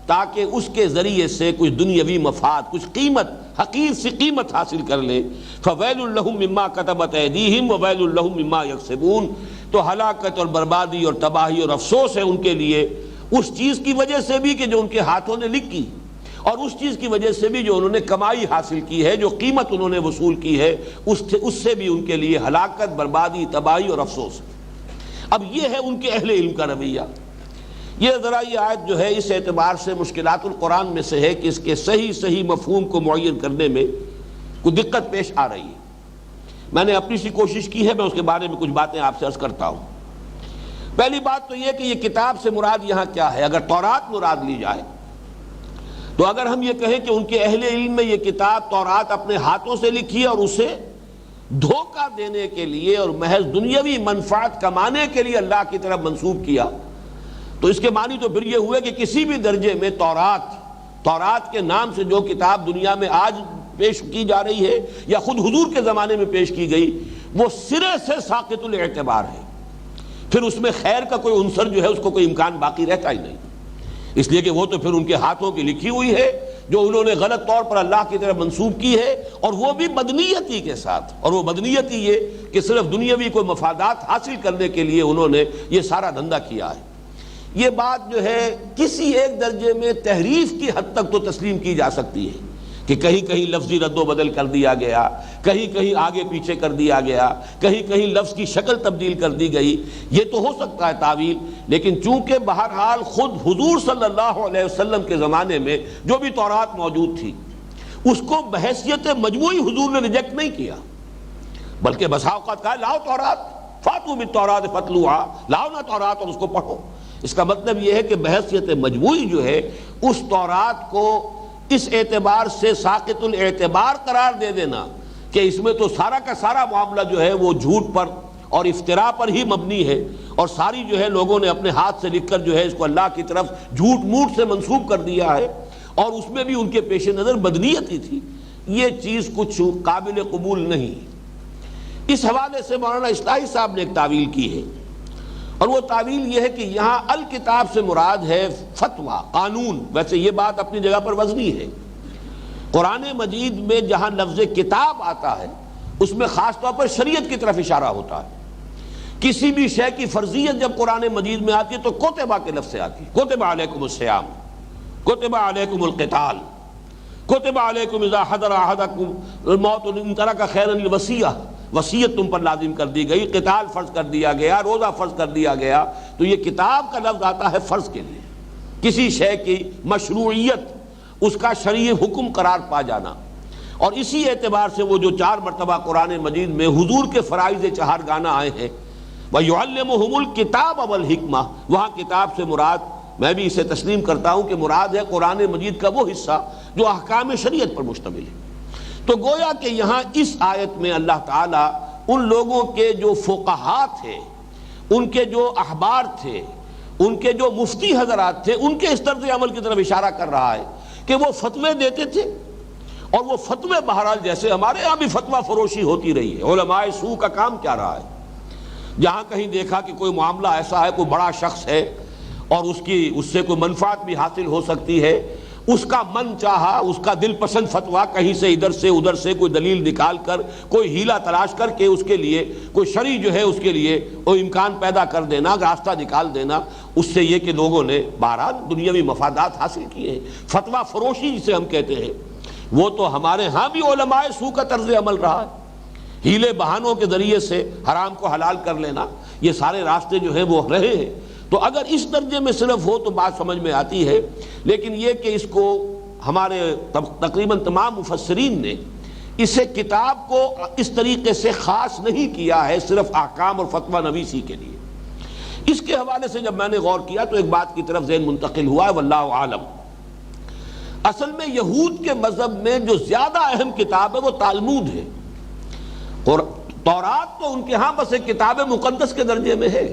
تاکہ اس کے ذریعے سے کچھ دنیاوی مفاد، کچھ قیمت، حقیر سی قیمت حاصل کر لیں۔ فویل لہم مما کتبت ایدیہم وویل لہم مما یکسبون، تو ہلاکت اور بربادی اور تباہی اور افسوس ہے ان کے لیے اس چیز کی وجہ سے بھی کہ جو ان کے ہاتھوں نے لکھی، اور اس چیز کی وجہ سے بھی جو انہوں نے کمائی حاصل کی ہے، جو قیمت انہوں نے وصول کی ہے، اس سے بھی ان کے لیے ہلاکت، بربادی، تباہی اور افسوس ہے۔ اب یہ ہے ان کے اہل علم کا رویہ۔ یہ ذرا یہ آیت جو ہے اس اعتبار سے مشکلات القرآن میں سے ہے کہ اس کے صحیح مفہوم کو معین کرنے میں کوئی دقت پیش آ رہی ہے۔ میں نے اپنی سی کوشش کی ہے، میں اس کے بارے میں کچھ باتیں آپ سے عرض کرتا ہوں۔ پہلی بات تو یہ کہ یہ کتاب سے مراد یہاں کیا ہے؟ اگر تورات مراد لی جائے تو اگر ہم یہ کہیں کہ ان کے اہل علم میں یہ کتاب تورات اپنے ہاتھوں سے لکھی اور اسے دھوکہ دینے کے لیے اور محض دنیاوی منفعت کمانے کے لیے اللہ کی طرف منسوب کیا، تو اس کے معنی تو پھر یہ ہوئے کہ کسی بھی درجے میں تورات کے نام سے جو کتاب دنیا میں آج پیش کی جا رہی ہے یا خود حضور کے زمانے میں پیش کی گئی، وہ سرے سے ساقط الاعتبار ہے، پھر اس میں خیر کا کوئی عنصر جو ہے اس کو کوئی امکان باقی رہتا ہی نہیں، اس لیے کہ وہ تو پھر ان کے ہاتھوں کی لکھی ہوئی ہے جو انہوں نے غلط طور پر اللہ کی طرف منسوب کی ہے، اور وہ بھی بدنیتی کے ساتھ، اور وہ بدنیتی یہ کہ صرف دنیاوی کوئی مفادات حاصل کرنے کے لیے انہوں نے یہ سارا دھندا کیا ہے۔ یہ بات جو ہے کسی ایک درجے میں تحریف کی حد تک تو تسلیم کی جا سکتی ہے کہ کہیں کہیں لفظی رد و بدل کر دیا گیا، کہیں کہیں آگے پیچھے کر دیا گیا، کہیں کہیں لفظ کی شکل تبدیل کر دی گئی، یہ تو ہو سکتا ہے تعویل، لیکن چونکہ بہرحال خود حضور صلی اللہ علیہ وسلم کے زمانے میں جو بھی تورات موجود تھی اس کو بحیثیت مجموعی حضور نے ریجیکٹ نہیں کیا، بلکہ بسا اوقات کہا لاؤ تورات، فاتوا بالتورات فاتلوہا، لاؤ نا تورات اور اس کو پڑھو۔ اس کا مطلب یہ ہے کہ بحیثیت مجموعی جو ہے اس تورات کو اس اعتبار سے ساقط الاعتبار قرار دے دینا کہ اس میں تو سارا کا سارا معاملہ جو ہے وہ جھوٹ پر اور افتراء پر ہی مبنی ہے، اور ساری جو ہے لوگوں نے اپنے ہاتھ سے لکھ کر جو ہے اس کو اللہ کی طرف جھوٹ موٹ سے منسوب کر دیا ہے، اور اس میں بھی ان کے پیش نظر بدنیت ہی تھی، یہ چیز کچھ قابل قبول نہیں۔ اس حوالے سے مولانا اصلاحی صاحب نے ایک تعویل کی ہے، اور وہ تعویل یہ ہے کہ یہاں الکتاب سے مراد ہے فتویٰ، قانون۔ ویسے یہ بات اپنی جگہ پر وزنی ہے، قرآن مجید میں جہاں لفظ کتاب آتا ہے اس میں خاص طور پر شریعت کی طرف اشارہ ہوتا ہے۔ کسی بھی شے کی فرضیت جب قرآن مجید میں آتی ہے تو کتبہ کے لفظ سے آتی ہے، کتب علیکم الصیام، کتب علیکم القتال، کتب علیکم اذا حضر احدکم الموت ان ترک خیرا الوصیہ، وصیت تم پر لازم کر دی گئی، قتال فرض کر دیا گیا، روزہ فرض کر دیا گیا، تو یہ کتاب کا لفظ آتا ہے فرض کے لیے، کسی شے کی مشروعیت، اس کا شرعی حکم قرار پا جانا، اور اسی اعتبار سے وہ جو 4 مرتبہ قرآن مجید میں حضور کے فرائض چہارگانہ آئے ہیں، وَيُعَلِّمُهُمُ الْكِتَابَ وَالْحِکْمَةَ، وہاں کتاب سے مراد، میں بھی اسے تسلیم کرتا ہوں کہ مراد ہے قرآن مجید کا وہ حصہ جو احکام شریعت پر مشتمل ہے۔ تو گویا کہ یہاں اس آیت میں اللہ تعالیٰ ان لوگوں کے جو فقہاء تھے، ان کے جو احبار تھے، ان کے جو مفتی حضرات تھے، ان کے اس طرز عمل کی طرف اشارہ کر رہا ہے کہ وہ فتوے دیتے تھے، اور وہ فتوے بہرحال جیسے ہمارے یہاں بھی فتویٰ فروشی ہوتی رہی ہے، علماء سوء کا کام کیا رہا ہے، جہاں کہیں دیکھا کہ کوئی معاملہ ایسا ہے، کوئی بڑا شخص ہے اور اس سے کوئی منفعت بھی حاصل ہو سکتی ہے، اس کا من چاہا، اس کا دل پسند فتویٰ کہیں سے ادھر سے ادھر سے کوئی دلیل نکال کر، کوئی ہیلا تلاش کر کے اس کے لیے کوئی شرعی جو ہے اس کے لیے وہ امکان پیدا کر دینا، راستہ نکال دینا، اس سے یہ کہ لوگوں نے بہرحال دنیاوی مفادات حاصل کیے ہیں۔ فتویٰ فروشی جسے ہم کہتے ہیں، وہ تو ہمارے ہاں بھی علماء سوء کا طرز عمل رہا ہے، ہیلے بہانوں کے ذریعے سے حرام کو حلال کر لینا، یہ سارے راستے جو ہیں وہ رہے ہیں۔ تو اگر اس درجے میں صرف ہو تو بات سمجھ میں آتی ہے، لیکن یہ کہ اس کو ہمارے تقریباً تمام مفسرین نے اسے کتاب کو اس طریقے سے خاص نہیں کیا ہے صرف احکام اور فتویٰ نویسی کے لیے۔ اس کے حوالے سے جب میں نے غور کیا تو ایک بات کی طرف ذہن منتقل ہوا ہے، واللہ عالم، اصل میں یہود کے مذہب میں جو زیادہ اہم کتاب ہے وہ تالمود ہے، اور تورات تو ان کے ہاں بس ایک کتاب مقدس کے درجے میں ہے،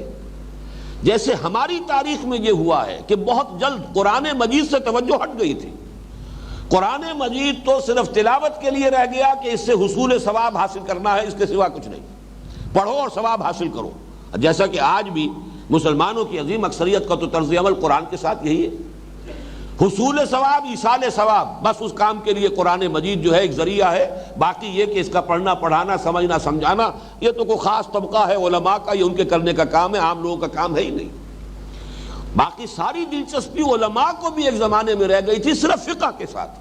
جیسے ہماری تاریخ میں یہ ہوا ہے کہ بہت جلد قرآن مجید سے توجہ ہٹ گئی تھی. قرآن مجید تو صرف تلاوت کے لیے رہ گیا کہ اس سے حصول ثواب حاصل کرنا ہے، اس کے سوا کچھ نہیں، پڑھو اور ثواب حاصل کرو. جیسا کہ آج بھی مسلمانوں کی عظیم اکثریت کا تو طرز عمل قرآن کے ساتھ یہی ہے، حصول ثواب، ایصال ثواب، بس اس کام کے لیے قرآن مجید جو ہے ایک ذریعہ ہے. باقی یہ کہ اس کا پڑھنا پڑھانا سمجھنا سمجھانا یہ تو کوئی خاص طبقہ ہے علماء کا، یہ ان کے کرنے کا کام ہے، عام لوگوں کا کام ہے ہی نہیں. باقی ساری دلچسپی علماء کو بھی ایک زمانے میں رہ گئی تھی صرف فقہ کے ساتھ.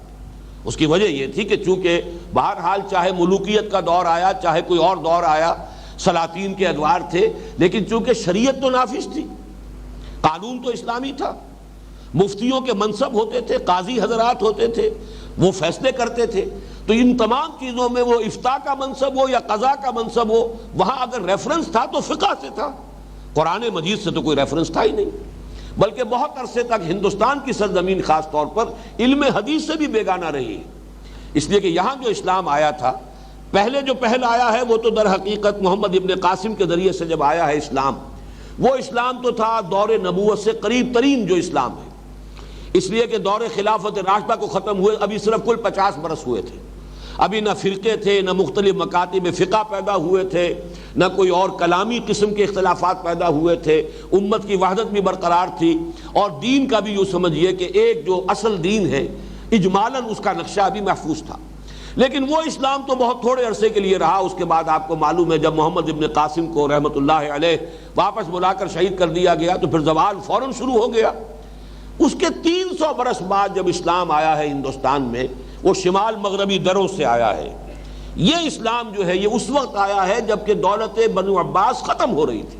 اس کی وجہ یہ تھی کہ چونکہ بہرحال چاہے ملوکیت کا دور آیا چاہے کوئی اور دور آیا، سلاطین کے ادوار تھے، لیکن چونکہ شریعت تو نافذ تھی، قانون تو اسلامی تھا، مفتیوں کے منصب ہوتے تھے، قاضی حضرات ہوتے تھے، وہ فیصلے کرتے تھے. تو ان تمام چیزوں میں وہ افتاء کا منصب ہو یا قضاء کا منصب ہو، وہاں اگر ریفرنس تھا تو فقہ سے تھا، قرآن مجید سے تو کوئی ریفرنس تھا ہی نہیں. بلکہ بہت عرصے تک ہندوستان کی سرزمین خاص طور پر علم حدیث سے بھی بیگانہ رہی ہے. اس لیے کہ یہاں جو اسلام آیا تھا، پہل آیا ہے وہ تو در حقیقت محمد ابن قاسم کے ذریعے سے جب آیا ہے اسلام، وہ اسلام تو تھا دور نبوت سے قریب ترین جو اسلام ہے. اس لیے کہ دور خلافت راشدہ کو ختم ہوئے ابھی صرف کل 50 برس ہوئے تھے. ابھی نہ فرقے تھے، نہ مختلف مکاتب فقہ پیدا ہوئے تھے، نہ کوئی اور کلامی قسم کے اختلافات پیدا ہوئے تھے. امت کی وحدت بھی برقرار تھی، اور دین کا بھی یوں سمجھیے کہ ایک جو اصل دین ہے اجمالاً اس کا نقشہ بھی محفوظ تھا. لیکن وہ اسلام تو بہت تھوڑے عرصے کے لیے رہا. اس کے بعد آپ کو معلوم ہے جب محمد ابن قاسم کو رحمۃ اللہ علیہ واپس بلا کر شہید کر دیا گیا تو پھر زوال فوراً شروع ہو گیا. اس کے 300 برس بعد جب اسلام آیا ہے ہندوستان میں، وہ شمال مغربی دروں سے آیا ہے. یہ اسلام جو ہے یہ اس وقت آیا ہے جب کہ دولت بنو عباس ختم ہو رہی تھی.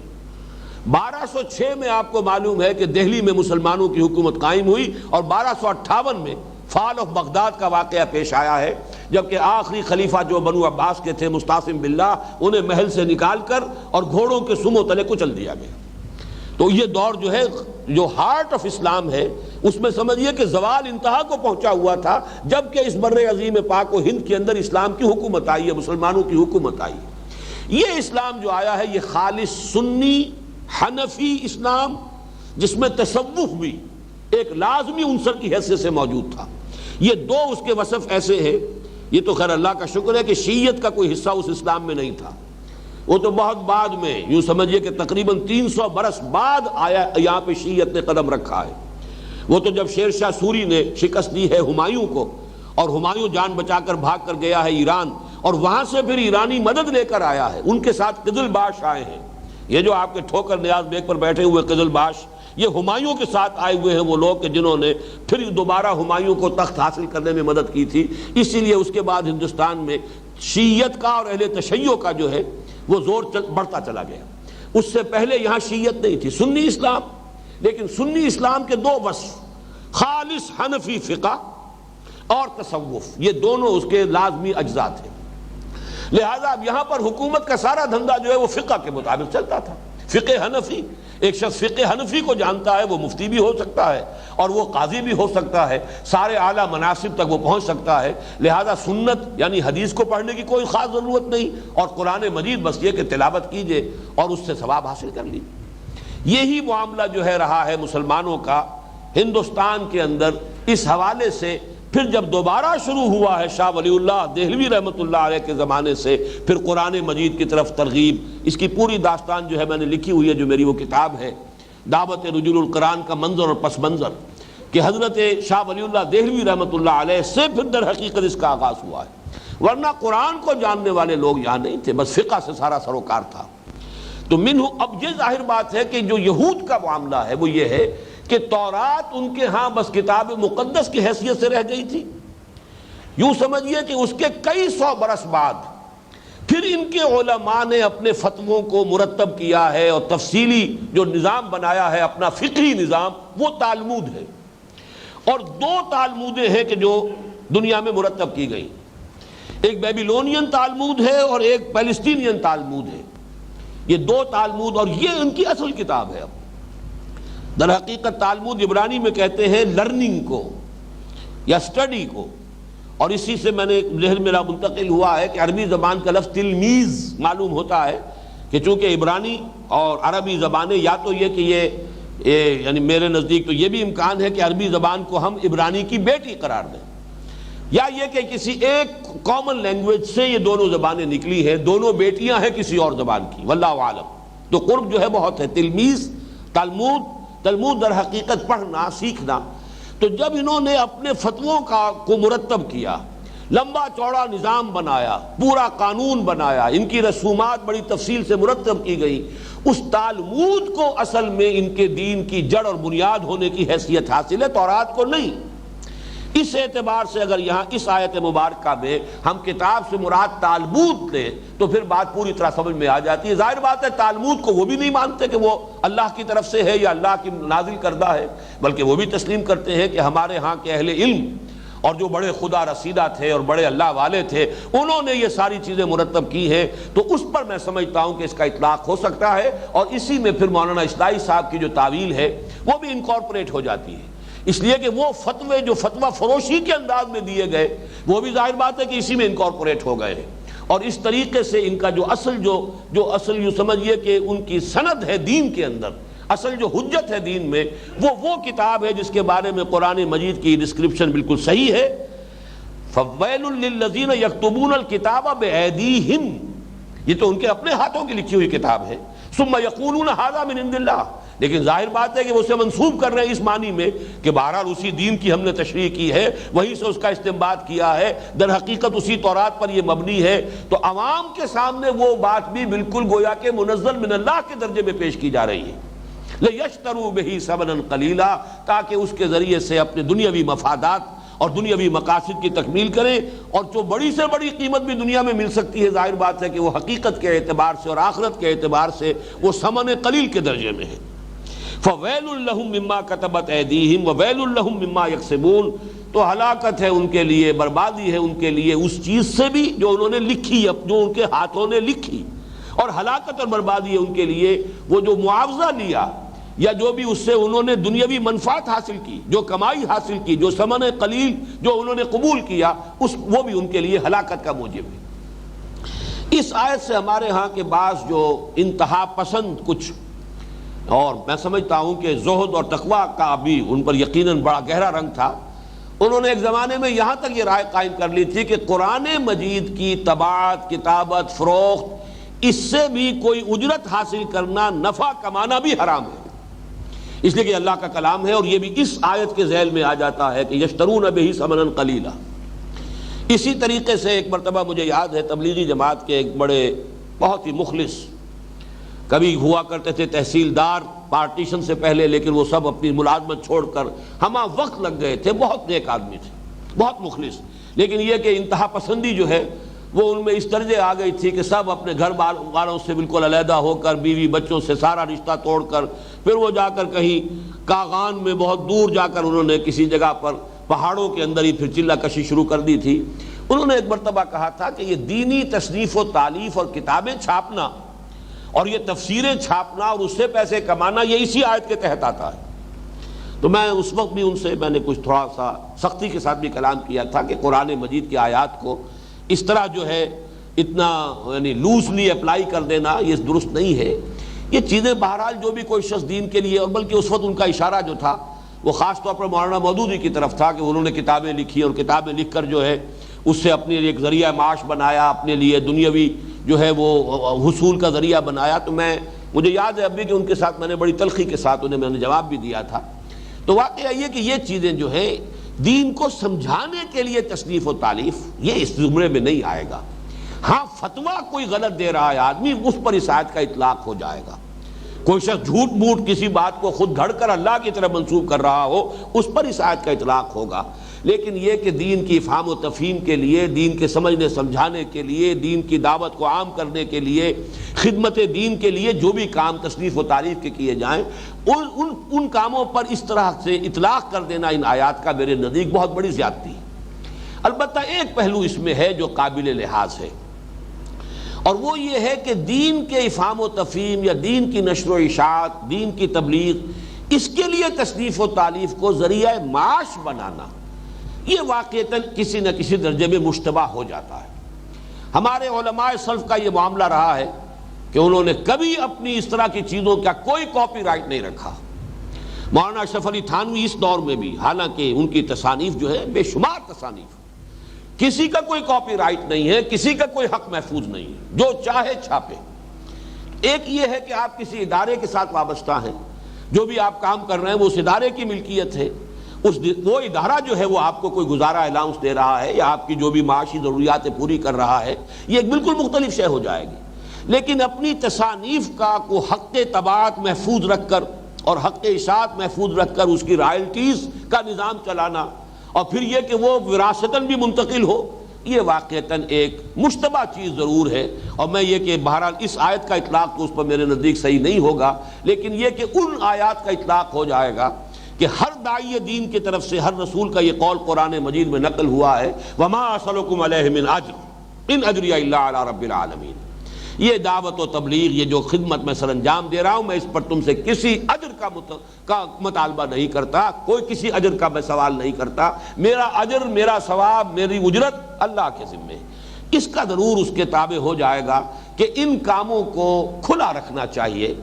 1206 میں آپ کو معلوم ہے کہ دہلی میں مسلمانوں کی حکومت قائم ہوئی، اور 1258 میں فال آف بغداد کا واقعہ پیش آیا ہے، جبکہ آخری خلیفہ جو بنو عباس کے تھے مستعصم باللہ، انہیں محل سے نکال کر اور گھوڑوں کے سموں تلے کچل دیا گیا. تو یہ دور جو ہے جو ہارٹ آف اسلام ہے، اس میں سمجھیے کہ زوال انتہا کو پہنچا ہوا تھا جبکہ اس بر عظیم پاک و ہند کے اندر اسلام کی حکومت آئی ہے، مسلمانوں کی حکومت آئی ہے. یہ اسلام جو آیا ہے یہ خالص سنی حنفی اسلام، جس میں تصوف بھی ایک لازمی عنصر کی حیثیت سے موجود تھا. یہ دو اس کے وصف ایسے ہیں. یہ تو خیر اللہ کا شکر ہے کہ شیعت کا کوئی حصہ اس اسلام میں نہیں تھا، وہ تو بہت بعد میں، یوں سمجھیے کہ تقریباً 300 برس بعد آیا یہاں پہ شیعت نے قدم رکھا ہے. وہ تو جب شیر شاہ سوری نے شکست دی ہے ہمایوں کو، اور ہمایوں جان بچا کر بھاگ کر گیا ہے ایران، اور وہاں سے پھر ایرانی مدد لے کر آیا ہے. ان کے ساتھ قزل باش آئے ہیں، یہ جو آپ کے ٹھوکر نیاز بیگ پر بیٹھے ہوئے قزل باش، یہ ہمایوں کے ساتھ آئے ہوئے ہیں وہ لوگ کہ جنہوں نے پھر دوبارہ ہمایوں کو تخت حاصل کرنے میں مدد کی تھی. اسی لیے اس کے بعد ہندوستان میں شیعت کا اور اہل تشیع کا جو ہے وہ زور بڑھتا چلا گیا. اس سے پہلے یہاں شیعت نہیں تھی، سنی اسلام. لیکن سنی اسلام کے دو وصف، خالص حنفی فقہ اور تصوف، یہ دونوں اس کے لازمی اجزاء تھے. لہذا اب یہاں پر حکومت کا سارا دھندا جو ہے وہ فقہ کے مطابق چلتا تھا. فقہ حنفی، ایک شخص فقہ حنفی کو جانتا ہے وہ مفتی بھی ہو سکتا ہے اور وہ قاضی بھی ہو سکتا ہے، سارے اعلیٰ مناصب تک وہ پہنچ سکتا ہے. لہذا سنت یعنی حدیث کو پڑھنے کی کوئی خاص ضرورت نہیں، اور قرآن مجید بس یہ کہ تلاوت کیجئے اور اس سے ثواب حاصل کر لیجیے. یہی معاملہ جو ہے رہا ہے مسلمانوں کا ہندوستان کے اندر. اس حوالے سے پھر جب دوبارہ شروع ہوا ہے شاہ ولی اللہ دہلوی رحمۃ اللہ علیہ کے زمانے سے پھر قرآن مجید کی طرف ترغیب، اس کی پوری داستان جو ہے میں نے لکھی ہوئی ہے، جو میری وہ کتاب ہے دعوت رجل القرآن کا منظر اور پس منظر، کہ حضرت شاہ ولی اللہ دہلوی رحمۃ اللہ علیہ سے پھر در حقیقت اس کا آغاز ہوا ہے. ورنہ قرآن کو جاننے والے لوگ یہاں نہیں تھے، بس فقہ سے سارا سروکار تھا. تو منہ، اب یہ ظاہر بات ہے کہ جو یہود کا معاملہ ہے وہ یہ ہے کہ تورات ان کے ہاں بس کتاب مقدس کی حیثیت سے رہ گئی تھی. یوں سمجھیے کہ اس کے کئی سو برس بعد پھر ان کے علماء نے اپنے فتووں کو مرتب کیا ہے اور تفصیلی جو نظام بنایا ہے اپنا فقہی نظام، وہ تالمود ہے. اور دو تالمودیں ہیں کہ جو دنیا میں مرتب کی گئی، ایک بیبیلونین تالمود ہے اور ایک پیلسٹینین تالمود ہے. یہ دو تالمود، اور یہ ان کی اصل کتاب ہے. اب در حقیقت تالمود عبرانی میں کہتے ہیں لرننگ کو یا اسٹڈی کو، اور اسی سے میں نے ذہن میرا منتقل ہوا ہے کہ عربی زبان کا لفظ تلمیذ معلوم ہوتا ہے کہ چونکہ عبرانی اور عربی زبانیں، یا تو یہ کہ یہ یعنی میرے نزدیک تو یہ بھی امکان ہے کہ عربی زبان کو ہم عبرانی کی بیٹی قرار دیں، یا یہ کہ کسی ایک کامن لینگویج سے یہ دونوں زبانیں نکلی ہیں، دونوں بیٹیاں ہیں کسی اور زبان کی، واللہ عالم۔ تو قرب جو ہے بہت ہے، تلمیذ، تلمود در حقیقت پڑھنا سیکھنا۔ تو جب انہوں نے اپنے فتووں کو مرتب کیا، لمبا چوڑا نظام بنایا، پورا قانون بنایا، ان کی رسومات بڑی تفصیل سے مرتب کی گئی، اس تالمود کو اصل میں ان کے دین کی جڑ اور بنیاد ہونے کی حیثیت حاصل ہے، تورات کو نہیں۔ اس اعتبار سے اگر یہاں اس آیت مبارکہ میں ہم کتاب سے مراد تالمود لیں تو پھر بات پوری طرح سمجھ میں آ جاتی ہے۔ ظاہر بات ہے تالمود کو وہ بھی نہیں مانتے کہ وہ اللہ کی طرف سے ہے یا اللہ کی نازل کردہ ہے، بلکہ وہ بھی تسلیم کرتے ہیں کہ ہمارے ہاں کے اہل علم اور جو بڑے خدا رسیدہ تھے اور بڑے اللہ والے تھے، انہوں نے یہ ساری چیزیں مرتب کی ہیں۔ تو اس پر میں سمجھتا ہوں کہ اس کا اطلاق ہو سکتا ہے، اور اسی میں پھر مولانا اصلاحی صاحب کی جو تعویل ہے وہ بھی انکارپوریٹ ہو جاتی ہے، اس لیے کہ وہ فتوے جو فتویٰ فروشی کے انداز میں دیے گئے وہ بھی ظاہر بات ہے کہ اسی میں انکارپوریٹ ہو گئے ہیں، اور اس طریقے سے ان کا جو اصل یوں سمجھیے کہ ان کی سند ہے دین کے اندر، اصل جو حجت ہے دین میں، وہ کتاب ہے جس کے بارے میں قرآن مجید کی ڈسکرپشن بالکل صحیح ہے۔ فَوَيْلٌ لِّلَّذِينَ يَكْتُبُونَ الْكِتَابَ بِأَيْدِيهِمْ، یہ تو ان کے اپنے ہاتھوں کی لکھی ہوئی کتاب ہے، ثُمَّ يَقُولُونَ هَذَا مِنْ عِنْدِ اللَّهِ، لیکن ظاہر بات ہے کہ وہ اسے منسوب کر رہے ہیں اس معنی میں کہ بہرحال اسی دین کی ہم نے تشریح کی ہے، وہیں سے اس کا استنباط کیا ہے، در حقیقت اسی تورات پر یہ مبنی ہے۔ تو عوام کے سامنے وہ بات بھی بالکل گویا کہ منزل من اللہ کے درجے میں پیش کی جا رہی ہے، لِيَشْتَرُوا بِهِ ثَمَنًا قَلِيلًا، تاکہ اس کے ذریعے سے اپنے دنیاوی مفادات اور دنیاوی مقاصد کی تکمیل کریں، اور جو بڑی سے بڑی قیمت بھی دنیا میں مل سکتی ہے، ظاہر بات ہے کہ وہ حقیقت کے اعتبار سے اور آخرت کے اعتبار سے وہ ثمن قلیل کے درجے میں ہے۔ فَوَيْلٌ لَّهُم مِّمَّا كَتَبَتْ أَيْدِيهِمْ وَوَيْلٌ لَّهُم مِّمَّا يَكْسِبُونَ، تو ہلاکت ہے ان کے لیے، بربادی ہے ان کے لیے اس چیز سے بھی جو انہوں نے لکھی، جو ان کے ہاتھوں نے لکھی، اور ہلاکت اور بربادی ہے ان کے لیے وہ جو معاوضہ لیا یا جو بھی اس سے انہوں نے دنیاوی منفعت حاصل کی، جو کمائی حاصل کی، جو ثمن قلیل جو انہوں نے قبول کیا، وہ بھی ان کے لیے ہلاکت کا موجب ہے۔ اس آیت سے ہمارے ہاں کے بعض جو انتہا پسند کچھ، اور میں سمجھتا ہوں کہ زہد اور تقویٰ کا بھی ان پر یقیناً بڑا گہرا رنگ تھا، انہوں نے ایک زمانے میں یہاں تک یہ رائے قائم کر لی تھی کہ قرآن مجید کی طباعت، کتابت، فروخت، اس سے بھی کوئی اجرت حاصل کرنا، نفع کمانا بھی حرام ہے، اس لیے کہ اللہ کا کلام ہے، اور یہ بھی اس آیت کے ذیل میں آ جاتا ہے کہ یشترون بہ ثمنا قلیلا۔ اسی طریقے سے ایک مرتبہ مجھے یاد ہے تبلیغی جماعت کے ایک بڑے بہت ہی مخلص، کبھی ہوا کرتے تھے تحصیلدار پارٹیشن سے پہلے، لیکن وہ سب اپنی ملازمت چھوڑ کر ہمہ وقت لگ گئے تھے، بہت نیک آدمی تھے، بہت مخلص، لیکن یہ کہ انتہا پسندی جو ہے وہ ان میں اس درجے آ گئی تھی کہ سب اپنے گھر والوں سے بالکل علیحدہ ہو کر، بیوی بچوں سے سارا رشتہ توڑ کر، پھر وہ جا کر کہیں کاغان میں بہت دور جا کر انہوں نے کسی جگہ پر پہاڑوں کے اندر ہی پھر چلہ کشی شروع کر دی تھی۔ انہوں نے ایک مرتبہ کہا تھا کہ یہ دینی تصنیف و تالیف اور کتابیں چھاپنا اور یہ تفسیریں چھاپنا اور اس سے پیسے کمانا، یہ اسی آیت کے تحت آتا ہے۔ تو میں اس وقت بھی ان سے میں نے کچھ تھوڑا سا سختی کے ساتھ بھی کلام کیا تھا کہ قرآن مجید کی آیات کو اس طرح جو ہے اتنا یعنی لوزلی اپلائی کر دینا یہ درست نہیں ہے۔ یہ چیزیں بہرحال جو بھی کوئی شخص دین کے لیے، اور بلکہ اس وقت ان کا اشارہ جو تھا وہ خاص طور پر مولانا مودودی کی طرف تھا کہ انہوں نے کتابیں لکھی اور کتابیں لکھ کر جو ہے اس سے اپنے ایک ذریعہ معاش بنایا، اپنے لیے دنیاوی جو ہے وہ حصول کا ذریعہ بنایا۔ تو مجھے یاد ہے ابھی کہ ان کے ساتھ میں نے بڑی تلخی کے ساتھ میں نے جواب بھی دیا تھا۔ تو واقعہ یہ کہ یہ چیزیں جو ہے دین کو سمجھانے کے لیے تصنیف و تالیف یہ اس زمرے میں نہیں آئے گا۔ ہاں فتویٰ کوئی غلط دے رہا ہے آدمی، اس پر اس آیت کا اطلاق ہو جائے گا۔ کوئی شخص جھوٹ موٹ کسی بات کو خود گھڑ کر اللہ کی طرف منسوب کر رہا ہو، اس پر اس آیت کا اطلاق ہوگا۔ لیکن یہ کہ دین کی افہام و تفہیم کے لیے، دین کے سمجھنے سمجھانے کے لیے، دین کی دعوت کو عام کرنے کے لیے، خدمت دین کے لیے جو بھی کام تصنیف و تعریف کے کیے جائیں، ان کاموں پر اس طرح سے اطلاق کر دینا ان آیات کا میرے نزدیک بہت بڑی زیادتی ہے۔ البتہ ایک پہلو اس میں ہے جو قابل لحاظ ہے، اور وہ یہ ہے کہ دین کے افہام و تفہیم یا دین کی نشر و اشاعت، دین کی تبلیغ، اس کے لیے تصنیف و تالیف کو ذریعہ معاش بنانا یہ واقعتاً کسی نہ کسی درجے میں مشتبہ ہو جاتا ہے۔ ہمارے علماء سلف کا یہ معاملہ رہا ہے کہ انہوں نے کبھی اپنی اس طرح کی چیزوں کا کوئی کاپی رائٹ نہیں رکھا۔ مولانا اشرف علی تھانوی اس دور میں بھی، حالانکہ ان کی تصانیف جو ہے بے شمار تصانیف، کسی کا کوئی کاپی رائٹ نہیں ہے، کسی کا کوئی حق محفوظ نہیں ہے، جو چاہے چھاپے۔ ایک یہ ہے کہ آپ کسی ادارے کے ساتھ وابستہ ہیں، جو بھی آپ کام کر رہے ہیں وہ اس ادارے کی ملکیت ہے، وہ ادارہ جو ہے وہ آپ کو کوئی گزارا الاؤنس دے رہا ہے یا آپ کی جو بھی معاشی ضروریات پوری کر رہا ہے، یہ ایک بالکل مختلف شے ہو جائے گی۔ لیکن اپنی تصانیف کا کو حق طباعت محفوظ رکھ کر اور حق اشاعت محفوظ رکھ کر اس کی رائلٹیز کا نظام چلانا، اور پھر یہ کہ وہ وراثتاً بھی منتقل ہو، یہ واقعتاً ایک مشتبہ چیز ضرور ہے۔ اور میں یہ کہ بہرحال اس آیت کا اطلاق تو اس پر میرے نزدیک صحیح نہیں ہوگا، لیکن یہ کہ ان آیات کا اطلاق ہو جائے گا کہ ہر داعی دین کی طرف سے ہر رسول کا یہ قول قرآن مجید میں نقل ہوا ہے، وَمَا أَسْأَلُكُمْ عَلَيْهِ مِنْ أَجْرٍ إِنْ أَجْرِيَ إِلَّا عَلَىٰ رَبِّ الْعَالَمِينَ۔ یہ دعوت و تبلیغ، یہ جو خدمت میں سر انجام دے رہا ہوں، میں اس پر تم سے کسی اجر کا مطالبہ نہیں کرتا، کوئی کسی اجر کا میں سوال نہیں کرتا۔ میرا اجر، میرا ثواب، میری اجرت اللہ کے ذمے ہے۔ اس کا ضرور اس کے تابع ہو جائے گا کہ ان کاموں کو کھلا رکھنا چاہیے۔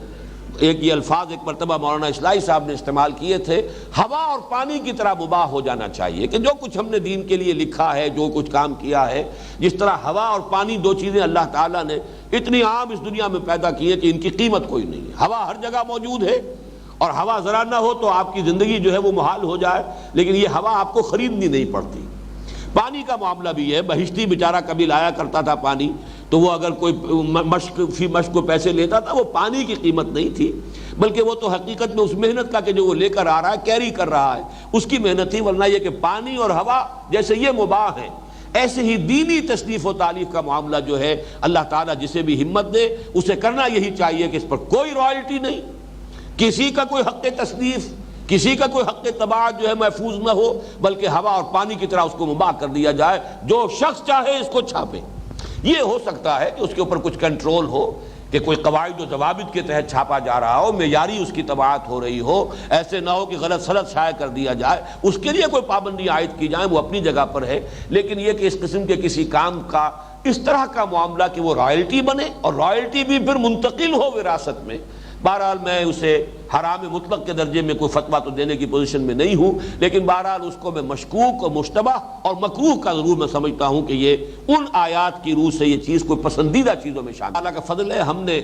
ایک یہ الفاظ ایک مرتبہ مولانا اصلاحی صاحب نے استعمال کیے تھے، ہوا اور پانی کی طرح مباح ہو جانا چاہیے، کہ جو کچھ ہم نے دین کے لیے لکھا ہے، جو کچھ کام کیا ہے، جس طرح ہوا اور پانی دو چیزیں اللہ تعالیٰ نے اتنی عام اس دنیا میں پیدا کی ہے کہ ان کی قیمت کوئی نہیں ہے۔ ہوا ہر جگہ موجود ہے، اور ہوا ذرا نہ ہو تو آپ کی زندگی جو ہے وہ محال ہو جائے، لیکن یہ ہوا آپ کو خریدنی نہیں پڑتی۔ پانی کا معاملہ بھی ہے، بہشتی بیچارہ کبھی لایا کرتا تھا پانی، تو وہ اگر کوئی مشق کو پیسے لیتا تھا، وہ پانی کی قیمت نہیں تھی، بلکہ وہ تو حقیقت میں اس محنت کا کہ جو وہ لے کر آ رہا ہے، کیری کر رہا ہے، اس کی محنت تھی۔ ورنہ یہ کہ پانی اور ہوا جیسے یہ مباح ہیں، ایسے ہی دینی تصنیف و تالیف کا معاملہ جو ہے اللہ تعالیٰ جسے بھی ہمت دے اسے کرنا یہی چاہیے کہ اس پر کوئی رائلٹی نہیں، کسی کا کوئی حق تصنیف، کسی کا کوئی حق طباعت جو ہے محفوظ نہ ہو، بلکہ ہوا اور پانی کی طرح اس کو مباح کر دیا جائے، جو شخص چاہے اس کو چھاپے۔ یہ ہو سکتا ہے کہ اس کے اوپر کچھ کنٹرول ہو، کہ کوئی قواعد و ضوابط کے تحت چھاپا جا رہا ہو، معیاری اس کی طباعت ہو رہی ہو، ایسے نہ ہو کہ غلط سلط شائع کر دیا جائے، اس کے لیے کوئی پابندی عائد کی جائیں، وہ اپنی جگہ پر ہے۔ لیکن یہ کہ اس قسم کے کسی کام کا اس طرح کا معاملہ کہ وہ رائلٹی بنے اور رائلٹی بھی پھر منتقل ہو وراثت میں، بہرحال میں اسے حرام مطلق کے درجے میں کوئی فتویٰ تو دینے کی پوزیشن میں نہیں ہوں، لیکن بہرحال اس کو میں مشکوک اور مشتبہ اور مکروہ کا ضرور میں سمجھتا ہوں کہ یہ ان آیات کی روح سے یہ چیز کوئی پسندیدہ چیزوں میں شامل۔ اللہ کا فضل ہے، ہم نے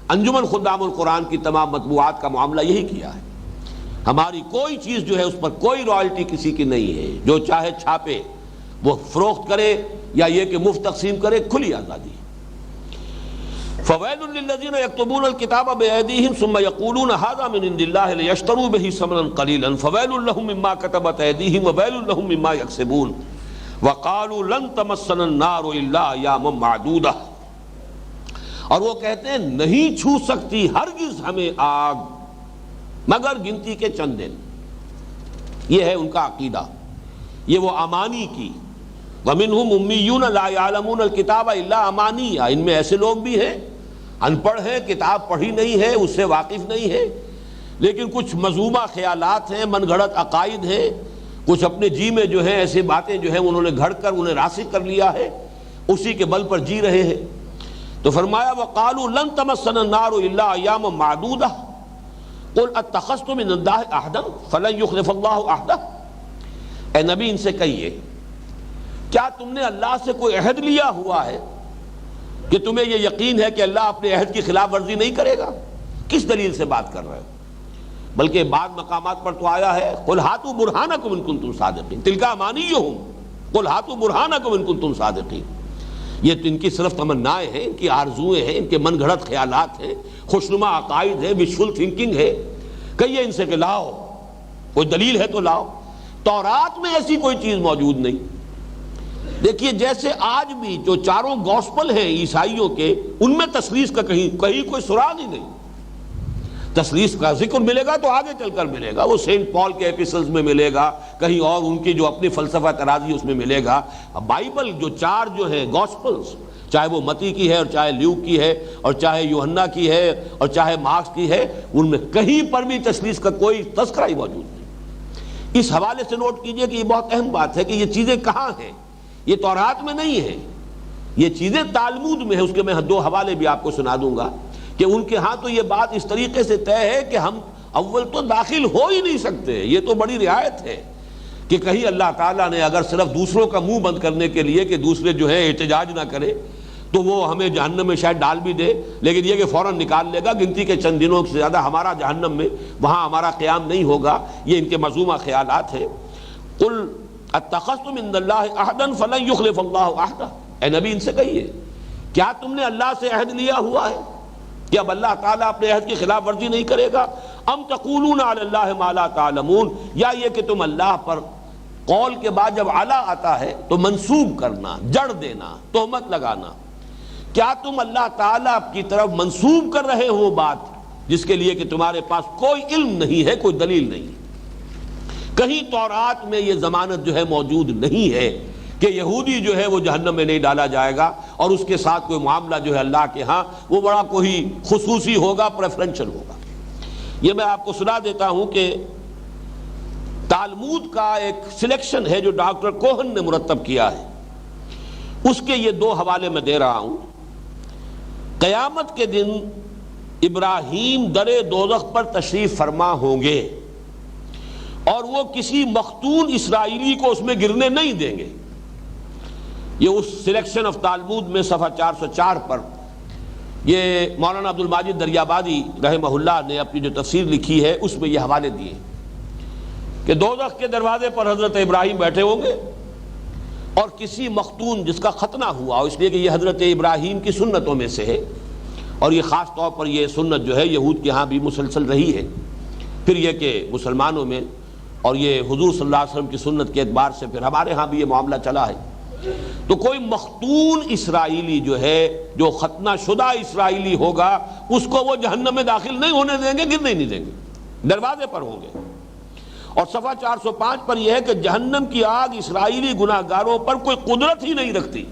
انجمن خدام القرآن کی تمام مطبوعات کا معاملہ یہی کیا ہے۔ ہماری کوئی چیز جو ہے اس پر کوئی رائلٹی کسی کی نہیں ہے، جو چاہے چھاپے، وہ فروخت کرے یا یہ کہ مفت تقسیم کرے، کھلی آزادی۔ فویل للذین یکتبون الکتاب بایدیہم ثم یقولون ھذا من عند اللہ لیشتروا بہ ثمنا قلیلا فویل لہم مما کتبت ایدیہم وویل لہم مما یکسبون وقالوا لن تمسنا النار الا ایاما معدودہ۔ اور وہ کہتے ہیں نہیں چھو سکتی ہرگز ہمیں آگ مگر گنتی کے چند دن۔ یہ ہے ان کا عقیدہ، یہ وہ امانی کی۔ وَمِنْهُمْ أُمِّيُّونَ لَا يَعْلَمُونَ الْكِتَابَ إِلَّا أَمَانِيَّ، ان میں ایسے لوگ بھی ہیں ان پڑھ ہیں، کتاب پڑھی نہیں ہے، اس سے واقف نہیں ہے، لیکن کچھ مذمومہ خیالات ہیں، من گھڑت عقائد ہیں، کچھ اپنے جی میں جو ہیں ایسے باتیں جو ہیں انہوں نے گھڑ کر انہیں راسخ کر لیا ہے، اسی کے بل پر جی رہے ہیں۔ تو فرمایا وَقَالُوا لَن تَمَسَّنَا النَّارُ إِلَّا أَيَّامًا مَّعْدُودَةً قُلْ أَتَّخَذْتُم مِّن اللَّهِ عَهْدًا فَلَن يُخْلِفَ اللَّهُ عَهْدَهُ۔ اے نبی ان سے کہیے کیا تم نے اللہ سے کوئی عہد لیا ہوا ہے کہ تمہیں یہ یقین ہے کہ اللہ اپنے عہد کی خلاف ورزی نہیں کرے گا؟ کس دلیل سے بات کر رہے ہو؟ بلکہ بعض مقامات پر تو آیا ہے قُلْ هَاتُوا بُرْهَانَكُمْ إِن كُنتُمْ صَادِقِينَ تِلْكَ أَمَانِيُّهُمْ قُلْ هَاتُوا بُرْهَانَكُمْ إِن كُنتُمْ صَادِقِينَ۔ یہ تو ان کی صرف تمنائیں ہیں، ان کی آرزویں ہیں، ان کے من گھڑت خیالات ہیں، خوشنما عقائد ہیں، وشفل تھنکنگ ہے۔ کہیے ان سے کہ لاؤ، کوئی دلیل ہے تو لاؤ۔ تورات میں ایسی کوئی چیز موجود نہیں۔ دیکھیے جیسے آج بھی جو چاروں گوسپل ہیں عیسائیوں کے، ان میں تثلیث کا کہیں کوئی سراغ ہی نہیں۔ تثلیث کا ذکر ملے گا تو آگے چل کر ملے گا، وہ سینٹ پال کے ایپیسلز میں ملے گا، کہیں اور ان کی جو اپنی فلسفہ ترازی اس میں ملے گا۔ بائبل جو چار جو ہیں گوسپلز، چاہے وہ متی کی ہے اور چاہے لیوک کی ہے اور چاہے یوحنا کی ہے اور چاہے مارکس کی ہے، ان میں کہیں پر بھی تثلیث کا کوئی تذکرہ ہی موجود نہیں۔ اس حوالے سے نوٹ کیجئے کہ یہ بہت اہم بات ہے کہ یہ چیزیں کہاں ہیں، یہ تورات میں نہیں ہے، یہ چیزیں تالمود میں ہیں۔ اس کے میں دو حوالے بھی آپ کو سنا دوں گا۔ کہ ان کے ہاں تو یہ بات اس طریقے سے طے ہے کہ ہم اول تو داخل ہو ہی نہیں سکتے. یہ تو بڑی رعایت ہے کہ کہیں اللہ تعالیٰ نے اگر صرف دوسروں کا منہ بند کرنے کے لیے کہ دوسرے جو ہے احتجاج نہ کرے تو وہ ہمیں جہنم میں شاید ڈال بھی دے، لیکن یہ کہ فوراً نکال لے گا، گنتی کے چند دنوں سے زیادہ ہمارا جہنم میں وہاں ہمارا قیام نہیں ہوگا. یہ ان کے مذمومہ خیالات ہیں. قل اتخذتم عند اللہ عہدا فلن یخلف اللہ عہدہ، اے نبی ان سے کہیے کیا تم نے اللہ سے عہد لیا ہوا ہے کہ اب اللہ تعالیٰ اپنے عہد کی خلاف ورزی نہیں کرے گا؟ ام تقولون علی اللہ ما لا تعلمون، یا یہ کہ تم اللہ پر قول کے بعد جب علی آتا ہے تو منسوب کرنا، جڑ دینا، تہمت لگانا، کیا تم اللہ تعالیٰ کی طرف منسوب کر رہے ہو بات جس کے لیے کہ تمہارے پاس کوئی علم نہیں ہے، کوئی دلیل نہیں ہے؟ کہیں تورات میں یہ ضمانت جو ہے موجود نہیں ہے کہ یہودی جو ہے وہ جہنم میں نہیں ڈالا جائے گا اور اس کے ساتھ کوئی معاملہ جو ہے اللہ کے ہاں وہ بڑا کوئی خصوصی ہوگا، پریفرنشل ہوگا. یہ میں آپ کو سنا دیتا ہوں کہ تالمود کا ایک سلیکشن ہے جو ڈاکٹر کوہن نے مرتب کیا ہے، اس کے یہ دو حوالے میں دے رہا ہوں. قیامت کے دن ابراہیم در دوزخ پر تشریف فرما ہوں گے اور وہ کسی مختون اسرائیلی کو اس میں گرنے نہیں دیں گے. یہ اس سلیکشن آف تالمود میں صفحہ 404 پر یہ مولانا عبد الماجد دریابادی رحمہ اللہ نے اپنی جو تفسیر لکھی ہے اس میں یہ حوالے دیے کہ دوزخ کے دروازے پر حضرت ابراہیم بیٹھے ہوں گے اور کسی مختون جس کا ختنہ ہوا، اس لیے کہ یہ حضرت ابراہیم کی سنتوں میں سے ہے اور یہ خاص طور پر یہ سنت جو ہے یہود کے ہاں بھی مسلسل رہی ہے، پھر یہ کہ مسلمانوں میں، اور یہ حضور صلی اللہ علیہ وسلم کی سنت کے اعتبار سے پھر ہمارے ہاں بھی یہ معاملہ چلا ہے. تو کوئی مختون اسرائیلی جو ہے، جو ختنہ شدہ اسرائیلی ہوگا، اس کو وہ جہنم میں داخل نہیں ہونے دیں گے، گرنے نہیں دیں گے، دروازے پر ہوں گے. اور صفحہ 405 پر یہ ہے کہ جہنم کی آگ اسرائیلی گناہگاروں پر کوئی قدرت ہی نہیں رکھتی.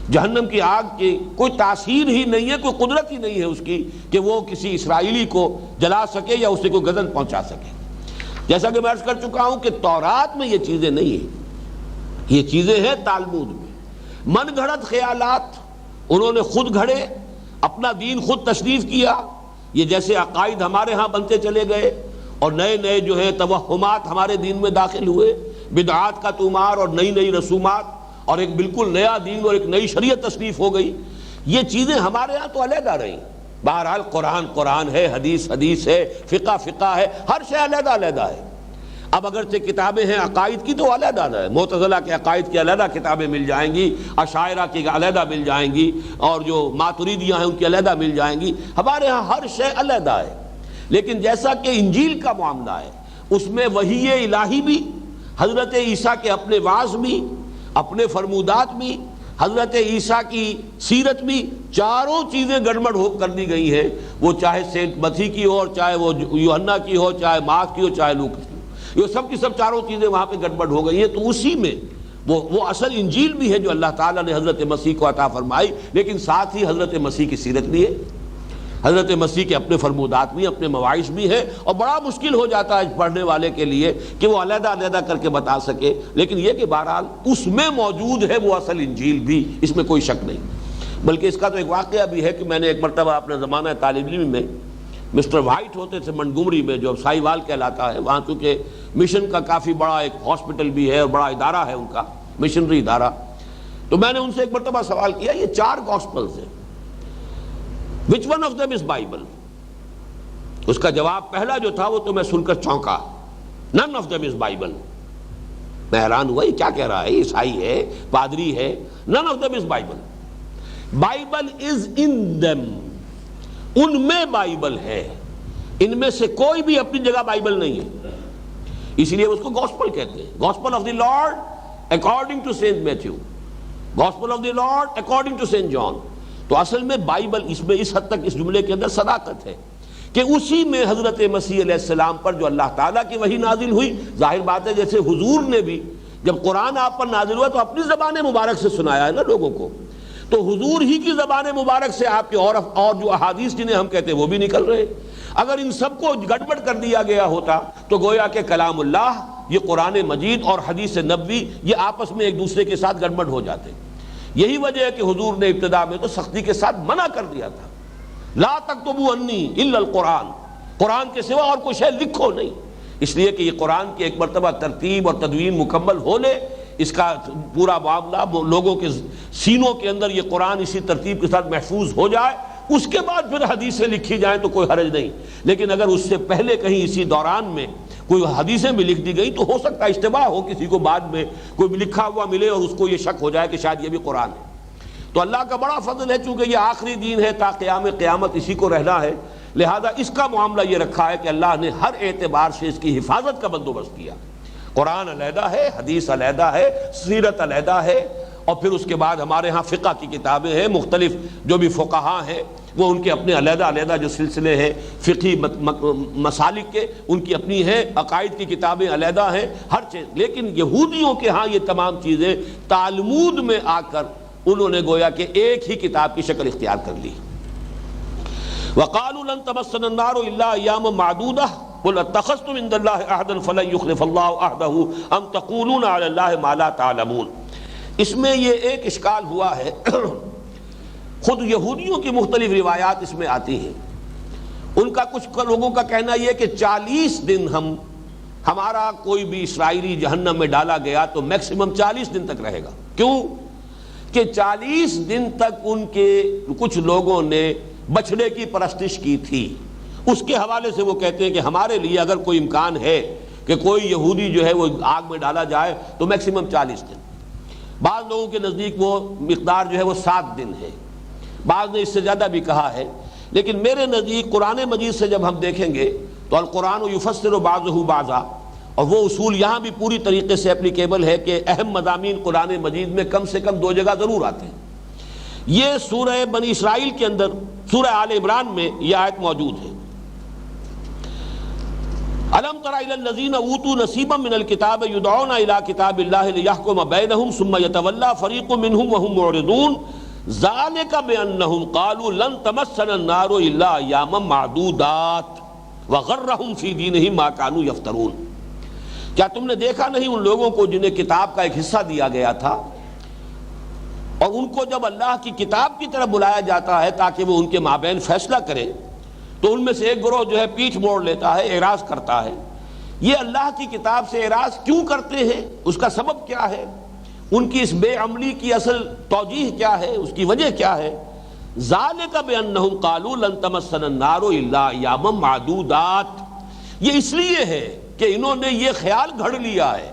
جہنم کی آگ کی کوئی تاثیر ہی نہیں ہے، کوئی قدرت ہی نہیں ہے اس کی کہ وہ کسی اسرائیلی کو جلا سکے یا اسے کوئی گزن پہنچا سکے. جیسا کہ میں عرض کر چکا ہوں کہ تورات میں یہ چیزیں نہیں ہیں، یہ چیزیں ہیں تالمود میں. من گھڑت خیالات انہوں نے خود گھڑے، اپنا دین خود تشریف کیا. یہ جیسے عقائد ہمارے ہاں بنتے چلے گئے اور نئے نئے جو ہے توہمات ہمارے دین میں داخل ہوئے، بدعات کا طومار اور نئی نئی رسومات اور ایک بالکل نیا دین اور ایک نئی شریعت تشریف ہو گئی. یہ چیزیں ہمارے ہاں تو علیحدہ رہیں. بہرحال قرآن قرآن ہے، حدیث حدیث ہے، فقہ فقہ ہے، ہر شے علیحدہ علیحدہ ہے. اب اگرچہ کتابیں ہیں عقائد کی تو علیحدہ ہے، معتزلہ کے عقائد کی علیحدہ کتابیں مل جائیں گی، اشاعرہ کی علیحدہ مل جائیں گی، اور جو ماتریدیاں ہیں ان کی علیحدہ مل جائیں گی. ہمارے ہاں ہر شے علیحدہ ہے. لیکن جیسا کہ انجیل کا معاملہ ہے اس میں وحی الہی بھی، حضرت عیسیٰ کے اپنے وعظ بھی، اپنے فرمودات بھی، حضرت عیسیٰ کی سیرت بھی، چاروں چیزیں گڑبڑ ہو کر دی گئی ہیں. وہ چاہے سینٹ متی کی ہو، چاہے وہ یوحنا کی ہو، چاہے مارک کی ہو، چاہے لوک کی ہو، یہ سب کی سب چاروں چیزیں وہاں پہ گڑبڑ ہو گئی ہیں. تو اسی میں وہ اصل انجیل بھی ہے جو اللہ تعالیٰ نے حضرت مسیح کو عطا فرمائی، لیکن ساتھ ہی حضرت مسیح کی سیرت بھی ہے، حضرت مسیح کے اپنے فرمودات بھی، اپنے مواعظ بھی ہیں. اور بڑا مشکل ہو جاتا ہے پڑھنے والے کے لیے کہ وہ علیحدہ علیحدہ کر کے بتا سکے. لیکن یہ کہ بہرحال اس میں موجود ہے وہ اصل انجیل بھی، اس میں کوئی شک نہیں. بلکہ اس کا تو ایک واقعہ بھی ہے کہ میں نے ایک مرتبہ اپنے زمانہ طالب علم میں مسٹر وائٹ ہوتے تھے منٹگومری میں، جو سائی وال کہلاتا ہے، وہاں چونکہ مشن کا کافی بڑا ایک ہاسپٹل بھی ہے اور بڑا ادارہ ہے ان کا، مشنری ادارہ. تو میں نے ان سے ایک مرتبہ سوال کیا، یہ 4 گاسپلز ہیں، which one of them is Bible؟ اس کا جواب پہلا جو تھا وہ تو میں سن کر چونکا، none of them is Bible. میں حیران ہوا یہ کیا کہہ رہا ہے، عیسائی ہے، پادری ہے، none of them is Bible. Bible is in them، ان میں بائبل ہے، ان میں سے کوئی بھی اپنی جگہ بائبل نہیں ہے. اس لیے اس کو گاسپل کہتے ہیں، gospel of the Lord according to Saint Matthew, gospel of the Lord according to Saint John. تو اصل میں بائبل اس میں اس حد تک اس جملے کے اندر صداقت ہے کہ اسی میں حضرت مسیح علیہ السلام پر جو اللہ تعالیٰ کی وحی نازل ہوئی. ظاہر بات ہے جیسے حضور نے بھی جب قرآن آپ پر نازل ہوا تو اپنی زبان مبارک سے سنایا ہے نا لوگوں کو، تو حضور ہی کی زبان مبارک سے آپ کے اور جو احادیث جنہیں ہم کہتے ہیں وہ بھی نکل رہے. اگر ان سب کو گڑبڑ کر دیا گیا ہوتا تو گویا کہ کلام اللہ، یہ قرآن مجید اور حدیث نبوی، یہ آپس میں ایک دوسرے کے ساتھ گڑبڑ ہو جاتے. یہی وجہ ہے کہ حضور نے ابتدا میں تو سختی کے ساتھ منع کر دیا تھا لا تکتبوا انی الا القرآن، قرآن کے سوا اور کوئی شے لکھو نہیں، اس لیے کہ یہ قرآن کی ایک مرتبہ ترتیب اور تدوین مکمل ہو لے، اس کا پورا معاملہ لوگوں کے سینوں کے اندر یہ قرآن اسی ترتیب کے ساتھ محفوظ ہو جائے، اس کے بعد پھر حدیثیں لکھی جائیں تو کوئی حرج نہیں۔ لیکن اگر اس سے پہلے کہیں اسی دوران میں کوئی حدیثیں بھی لکھ دی گئی تو ہو سکتا ہے اشتباہ ہو، کسی کو بعد میں کوئی لکھا ہوا ملے اور اس کو یہ شک ہو جائے کہ شاید یہ بھی قرآن ہے۔ تو اللہ کا بڑا فضل ہے، چونکہ یہ آخری دین ہے، تا قیام قیامت اسی کو رہنا ہے، لہذا اس کا معاملہ یہ رکھا ہے کہ اللہ نے ہر اعتبار سے اس کی حفاظت کا بندوبست کیا۔ قرآن علیحدہ ہے، حدیث علیحدہ ہے، سیرت علیحدہ ہے، اور پھر اس کے بعد ہمارے ہاں فقہ کی کتابیں ہیں، مختلف جو بھی فقہاء ہیں وہ ان کے اپنے علیحدہ علیحدہ جو سلسلے ہیں فقہی مسالک کے، ان کی اپنی ہیں، عقائد کی کتابیں علیحدہ ہیں، ہر چیز۔ لیکن یہودیوں کے ہاں یہ تمام چیزیں تالمود میں آ کر انہوں نے گویا کہ ایک ہی کتاب کی شکل اختیار کر لی۔ وَقَالُوا لَن تَمَسَّنَا النَّارُ إِلَّا أَيَّامًا مَّعْدُودَةً قُلْ أَتَّخَذْتُم عِندَ اللَّهِ عَهْدًا فَلَن يُخْلِفَ اللَّهُ عَهْدَهُ أَمْ تَقُولُونَ عَلَى اللَّهِ مَا لَا تَعْلَمُونَ۔ اس میں یہ ایک اشکال ہوا ہے، خود یہودیوں کی مختلف روایات اس میں آتی ہیں، ان کا کچھ لوگوں کا کہنا یہ کہ 40 دن ہمارا کوئی بھی اسرائیلی جہنم میں ڈالا گیا تو میکسیمم 40 دن تک رہے گا۔ کیوں کہ 40 دن تک ان کے کچھ لوگوں نے بچھڑے کی پرستش کی تھی، اس کے حوالے سے وہ کہتے ہیں کہ ہمارے لیے اگر کوئی امکان ہے کہ کوئی یہودی جو ہے وہ آگ میں ڈالا جائے تو میکسیمم 40 دن۔ بعض لوگوں کے نزدیک وہ مقدار جو ہے وہ 7 دن ہے، بعض نے اس سے زیادہ بھی کہا ہے، لیکن میرے نزدیک قرآن مجید سے جب ہم دیکھیں گے تو القرآن یفسر بعضہ بعضا، اور وہ اصول یہاں بھی پوری طریقے سے اپلیکیبل ہے کہ اہم مضامین قرآن مجید میں کم سے کم 2 جگہ ضرور آتے ہیں۔ یہ سورہ بنی اسرائیل کے اندر سورہ آل عمران میں یہ آیت موجود ہے، الم تر الی الذین اوتوا نصیبا من الکتاب یدعون الی کتاب اللہ لیحکم بینہم ثم یتولی فریق منہم وہم معرضون ذالک بانہم قالوا لن تمسنا النار الا ایاما معدودات وغرہم فی دینہم ما کانوا یفترون۔ کیا تم نے دیکھا نہیں ان لوگوں کو جنہیں کتاب کا ایک حصہ دیا گیا تھا، اور ان کو جب اللہ کی کتاب کی طرف بلایا جاتا ہے تاکہ وہ ان کے مابین فیصلہ کرے تو ان میں سے ایک گروہ جو ہے پیٹھ موڑ لیتا ہے، اعراض کرتا ہے۔ یہ اللہ کی کتاب سے اعراض کیوں کرتے ہیں، اس کا سبب کیا ہے، ان کی اس بے عملی کی اصل توجیہ کیا ہے، اس کی وجہ کیا ہے؟ ذالک بانہم قالوا لن تمسنا النار الا ایاما معدودات، یہ اس لیے ہے کہ انہوں نے یہ خیال گھڑ لیا ہے،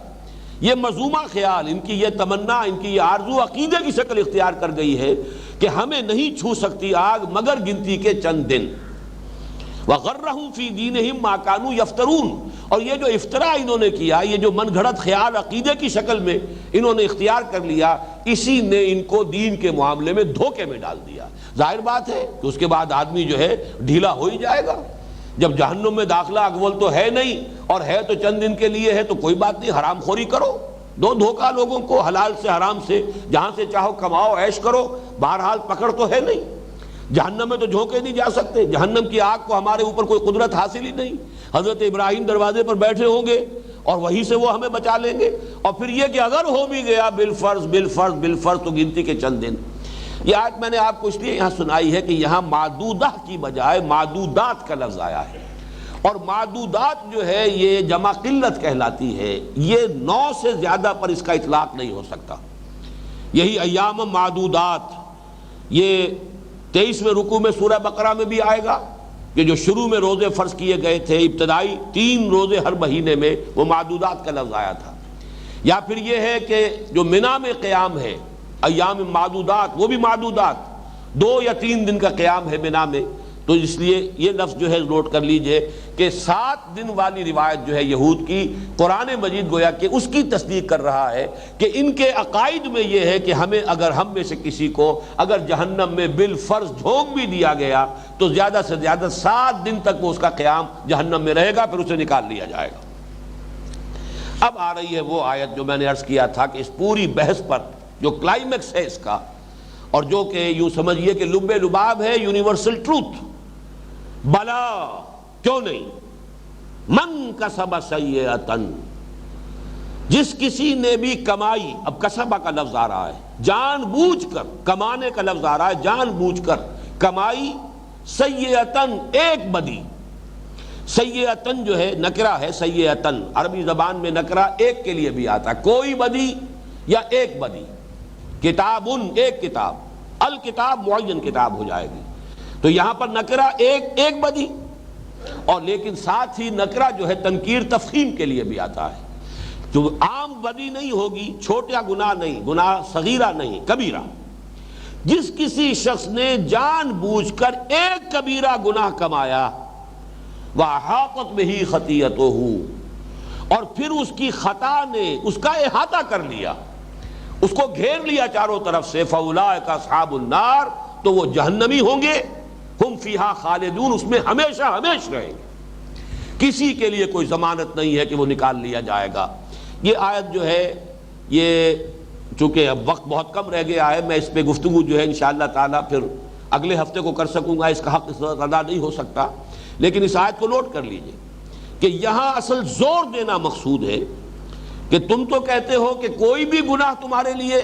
یہ مذمومہ خیال، ان کی یہ تمنا، ان کی یہ آرزو عقیدے کی شکل اختیار کر گئی ہے کہ ہمیں نہیں چھو سکتی آگ مگر گنتی کے چند دن۔ وغرہم فی دینہم ما کانوا یفترون، اور یہ جو افطرا انہوں نے کیا، یہ جو من گھڑت خیال عقیدے کی شکل میں انہوں نے اختیار کر لیا، اسی نے ان کو دین کے معاملے میں دھوکے میں ڈال دیا۔ ظاہر بات ہے کہ اس کے بعد آدمی جو ہے ڈھیلا ہو ہی جائے گا، جب جہنم میں داخلہ اول تو ہے نہیں اور ہے تو چند دن کے لیے ہے تو کوئی بات نہیں، حرام خوری کرو، دو دھوکہ لوگوں کو، حلال سے حرام سے جہاں سے چاہو کماؤ، عیش کرو، بہرحال پکڑ تو ہے نہیں۔ جہنم میں تو جھونکے نہیں جا سکتے، جہنم کی آگ کو ہمارے اوپر کوئی قدرت حاصل ہی نہیں۔ حضرت ابراہیم دروازے پر بیٹھے ہوں گے اور وہیں سے وہ ہمیں بچا لیں گے، اور پھر یہ کہ اگر ہو بھی گیا بالفرض بالفرض بالفرض تو گنتی کے چند دن۔ یہ آیت میں نے آپ کو اس لیے یہاں سنائی ہے کہ یہاں معدودہ کی بجائے معدودات کا لفظ آیا ہے، اور معدودات جو ہے یہ جمع قلت کہلاتی ہے، یہ 9 سے زیادہ پر اس کا اطلاق نہیں ہو سکتا۔ یہی ایام معدودات یہ 23ویں رکوع میں سورہ بقرہ میں بھی آئے گا کہ جو شروع میں روزے فرض کیے گئے تھے، ابتدائی 3 روزے ہر مہینے میں، وہ معدودات کا لفظ آیا تھا۔ یا پھر یہ ہے کہ جو منی میں قیام ہے، ایام معدودات، وہ بھی معدودات 2 یا 3 دن کا قیام ہے منی میں، تو اس لیے یہ لفظ جو ہے نوٹ کر لیجئے کہ 7 دن والی روایت جو ہے یہود کی، قرآن مجید گویا کہ اس کی تصدیق کر رہا ہے کہ ان کے عقائد میں یہ ہے کہ ہمیں اگر ہم میں سے کسی کو اگر جہنم میں بالفرض جھونک بھی دیا گیا تو زیادہ سے زیادہ 7 دن تک وہ اس کا قیام جہنم میں رہے گا، پھر اسے نکال لیا جائے گا۔ اب آ رہی ہے وہ آیت جو میں نے عرض کیا تھا کہ اس پوری بحث پر جو کلائمیکس ہے اس کا، اور جو کہ یوں سمجھیے کہ لب لباب ہے، یونیورسل ٹروتھ، بلا کیوں نہیں، من کسب سیئۃ، جس کسی نے بھی کمائی، اب کسبہ کا لفظ آ رہا ہے، جان بوجھ کر کمانے کا لفظ آ رہا ہے، جان بوجھ کر کمائی سیئتن ایک بدی. سیئتن جو ہے نکرہ ہے، سیئتن عربی زبان میں نکرہ ایک کے لیے بھی آتا ہے، کوئی بدی یا ایک بدی. کتابن ایک کتاب، الکتاب معین کتاب ہو جائے گی. تو یہاں پر نکرہ ایک بدی، اور لیکن ساتھ ہی نکرہ جو ہے تنکیر تفخیم کے لیے بھی آتا ہے. جو عام بدی نہیں ہوگی، چھوٹا گناہ نہیں، گناہ صغیرہ نہیں، کبیرہ. جس کسی شخص نے جان بوجھ کر ایک کبیرہ گناہ کمایا، وَأَحَاطَتْ بِهِ خَطِيئَتُهُ، اور پھر اس کی خطا نے اس کا احاطہ کر لیا، اس کو گھیر لیا چاروں طرف سے، فَأُولَٰئِكَ أَصْحَابُ النَّارِ، تو وہ جہنمی ہوں گے، ہم فیہا خالدون، اس میں ہمیشہ ہمیش رہیں گے. کسی کے لیے کوئی ضمانت نہیں ہے کہ وہ نکال لیا جائے گا. یہ آیت جو ہے، یہ چونکہ اب وقت بہت کم رہ گیا ہے، میں اس پہ گفتگو جو ہے انشاءاللہ تعالیٰ پھر اگلے ہفتے کو کر سکوں گا، اس کا حق اس وقت ادا نہیں ہو سکتا. لیکن اس آیت کو نوٹ کر لیجئے کہ یہاں اصل زور دینا مقصود ہے کہ تم تو کہتے ہو کہ کوئی بھی گناہ تمہارے لیے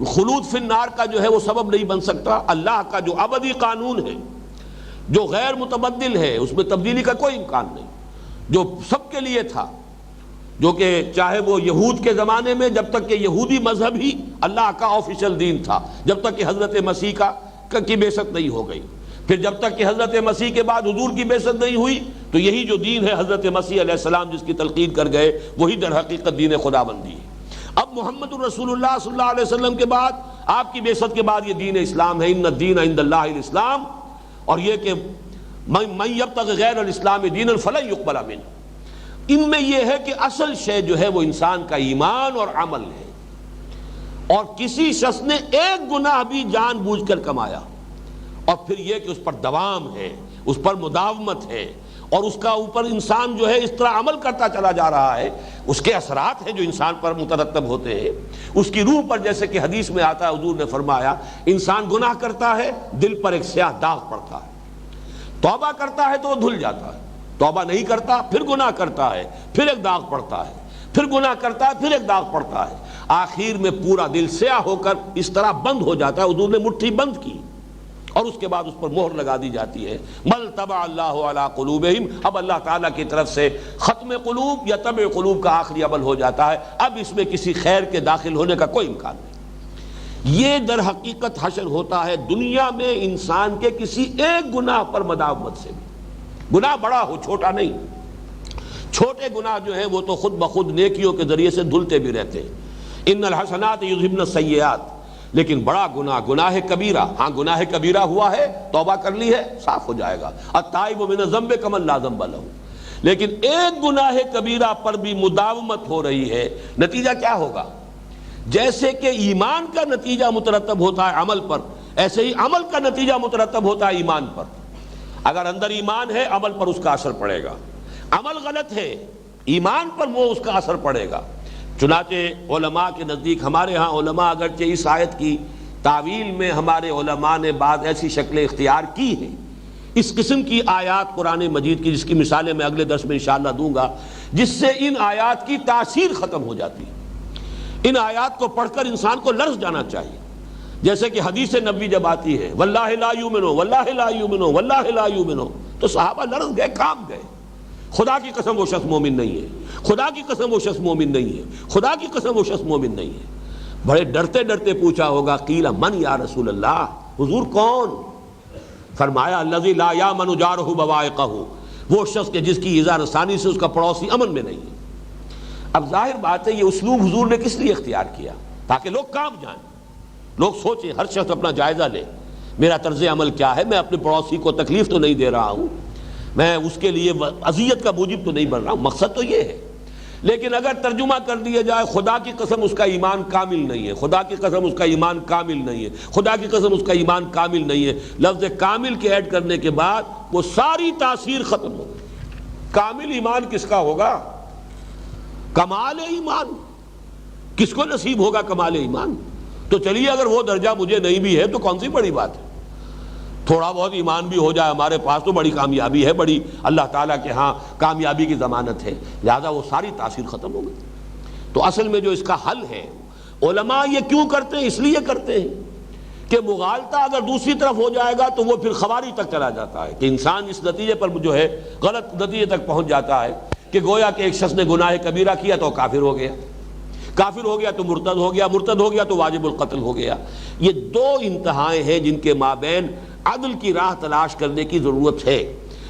خلود فی النار کا جو ہے وہ سبب نہیں بن سکتا. اللہ کا جو ابدی قانون ہے، جو غیر متبدل ہے، اس میں تبدیلی کا کوئی امکان نہیں، جو سب کے لیے تھا، جو کہ چاہے وہ یہود کے زمانے میں جب تک کہ یہودی مذہب ہی اللہ کا آفیشل دین تھا، جب تک کہ حضرت مسیح کی بعثت نہیں ہو گئی، پھر جب تک کہ حضرت مسیح کے بعد حضور کی بعثت نہیں ہوئی، تو یہی جو دین ہے حضرت مسیح علیہ السلام جس کی تلقین کر گئے، وہی در حقیقت دین خدا بندی ہے. اب محمد الرسول اللہ صلی اللہ علیہ وسلم کے بعد، آپ کی بعثت کے بعد یہ دین اسلام ہے. ان الدین عند اللہ الاسلام، اور یہ کہ من یبتغی غیر الاسلام دینا فلن یقبل منہ. ان میں یہ ہے کہ اصل شے جو ہے وہ انسان کا ایمان اور عمل ہے. اور کسی شخص نے ایک گناہ بھی جان بوجھ کر کمایا، اور پھر یہ کہ اس پر دوام ہے، اس پر مداومت ہے، اور اس کا اوپر انسان جو ہے اس طرح عمل کرتا چلا جا رہا ہے، اس کے اثرات ہیں جو انسان پر مترتب ہوتے ہیں. اس کی روح پر، جیسے کہ حدیث میں آتا ہے، حضور نے فرمایا انسان گناہ کرتا ہے، دل پر ایک سیاہ داغ پڑتا ہے. توبہ کرتا ہے تو وہ دھل جاتا ہے، توبہ نہیں کرتا پھر گناہ کرتا ہے، پھر ایک داغ پڑتا ہے، پھر گناہ کرتا ہے، پھر ایک داغ پڑتا ہے. آخر میں پورا دل سیاہ ہو کر اس طرح بند ہو جاتا ہے. حضور نے مٹھی بند کی اور اس کے بعد اس پر مہر لگا دی جاتی ہے. بل طبع اللہ علی قلوبہم، اب اللہ تعالیٰ کی طرف سے ختم قلوب یا طبع قلوب کا آخری عمل ہو جاتا ہے. اب اس میں کسی خیر کے داخل ہونے کا کوئی امکان نہیں. یہ در حقیقت حشر ہوتا ہے دنیا میں انسان کے کسی ایک گناہ پر مداومت سے بھی، گناہ بڑا ہو چھوٹا نہیں. چھوٹے گناہ جو ہیں وہ تو خود بخود نیکیوں کے ذریعے سے دھلتے بھی رہتے ہیں. ان الحسنات یذہبن السیئات. لیکن بڑا گناہ، گناہ کبیرہ، ہاں گناہ کبیرہ ہوا ہے، توبہ کر لی ہے، صاف ہو جائے گا. التائب من الذنب کمن لا ذنب لہ. لیکن ایک گناہ کبیرہ پر بھی مداومت ہو رہی ہے، نتیجہ کیا ہوگا؟ جیسے کہ ایمان کا نتیجہ مترتب ہوتا ہے عمل پر، ایسے ہی عمل کا نتیجہ مترتب ہوتا ہے ایمان پر. اگر اندر ایمان ہے، عمل پر اس کا اثر پڑے گا. عمل غلط ہے، ایمان پر وہ اس کا اثر پڑے گا. چنانچہ علماء کے نزدیک، ہمارے ہاں علماء اگرچہ اس آیت کی تعویل میں ہمارے علماء نے بعض ایسی شکلیں اختیار کی ہیں، اس قسم کی آیات قرآن مجید کی جس کی مثالیں میں اگلے درس میں انشاءاللہ دوں گا، جس سے ان آیات کی تاثیر ختم ہو جاتی ہے. ان آیات کو پڑھ کر انسان کو لرز جانا چاہیے. جیسے کہ حدیث نبوی جب آتی ہے واللہ لا یؤمنو واللہ لا یؤمنو واللہ لا یؤمنو، تو صحابہ لرز گئے، کام گئے. خدا کی قسم وہ شخص مومن نہیں ہے، خدا کی قسم وہ شخص مومن نہیں ہے، خدا کی قسم وہ شخص مومن نہیں ہے. بڑے ڈرتے ڈرتے پوچھا ہوگا، قیل من یا رسول اللہ، حضور کون؟ فرمایا الذی لا یامن جارہ بوائقہ، وہ شخص کہ جس کی ایذا رسانی سے اس کا پڑوسی امن میں نہیں ہے. اب ظاہر بات ہے یہ اسلوب حضور نے کس لیے اختیار کیا؟ تاکہ لوگ کام جائیں، لوگ سوچیں، ہر شخص اپنا جائزہ لے، میرا طرز عمل کیا ہے، میں اپنے پڑوسی کو تکلیف تو نہیں دے رہا ہوں، میں اس کے لیے اذیت کا موجب تو نہیں بن رہا ہوں. مقصد تو یہ ہے. لیکن اگر ترجمہ کر دیا جائے خدا کی قسم اس کا ایمان کامل نہیں ہے، خدا کی قسم اس کا ایمان کامل نہیں ہے، خدا کی قسم اس کا ایمان کامل نہیں ہے، لفظ کامل کے ایڈ کرنے کے بعد وہ ساری تاثیر ختم ہو گئی. کامل ایمان کس کا ہوگا؟ کمال ایمان کس کو نصیب ہوگا؟ کمال ایمان. تو چلیے اگر وہ درجہ مجھے نہیں بھی ہے تو کون سی بڑی بات ہے، تھوڑا بہت ایمان بھی ہو جائے ہمارے پاس تو بڑی کامیابی ہے، بڑی اللہ تعالیٰ کے ہاں کامیابی کی ضمانت ہے. لہذا وہ ساری تاثیر ختم ہو گئی. تو اصل میں جو اس کا حل ہے، علماء یہ کیوں کرتے ہیں؟ اس لیے کرتے ہیں کہ مغالطہ اگر دوسری طرف ہو جائے گا تو وہ پھر خواری تک چلا جاتا ہے کہ انسان اس نتیجے پر جو ہے غلط نتیجے تک پہنچ جاتا ہے کہ گویا کہ ایک شخص نے گناہ کبیرہ کیا تو کافر ہو گیا، کافر ہو گیا تو مرتد ہو گیا، مرتد ہو گیا تو واجب القتل ہو گیا۔ یہ دو انتہائیں ہیں جن کے مابین عدل کی راہ تلاش کرنے کی ضرورت ہے۔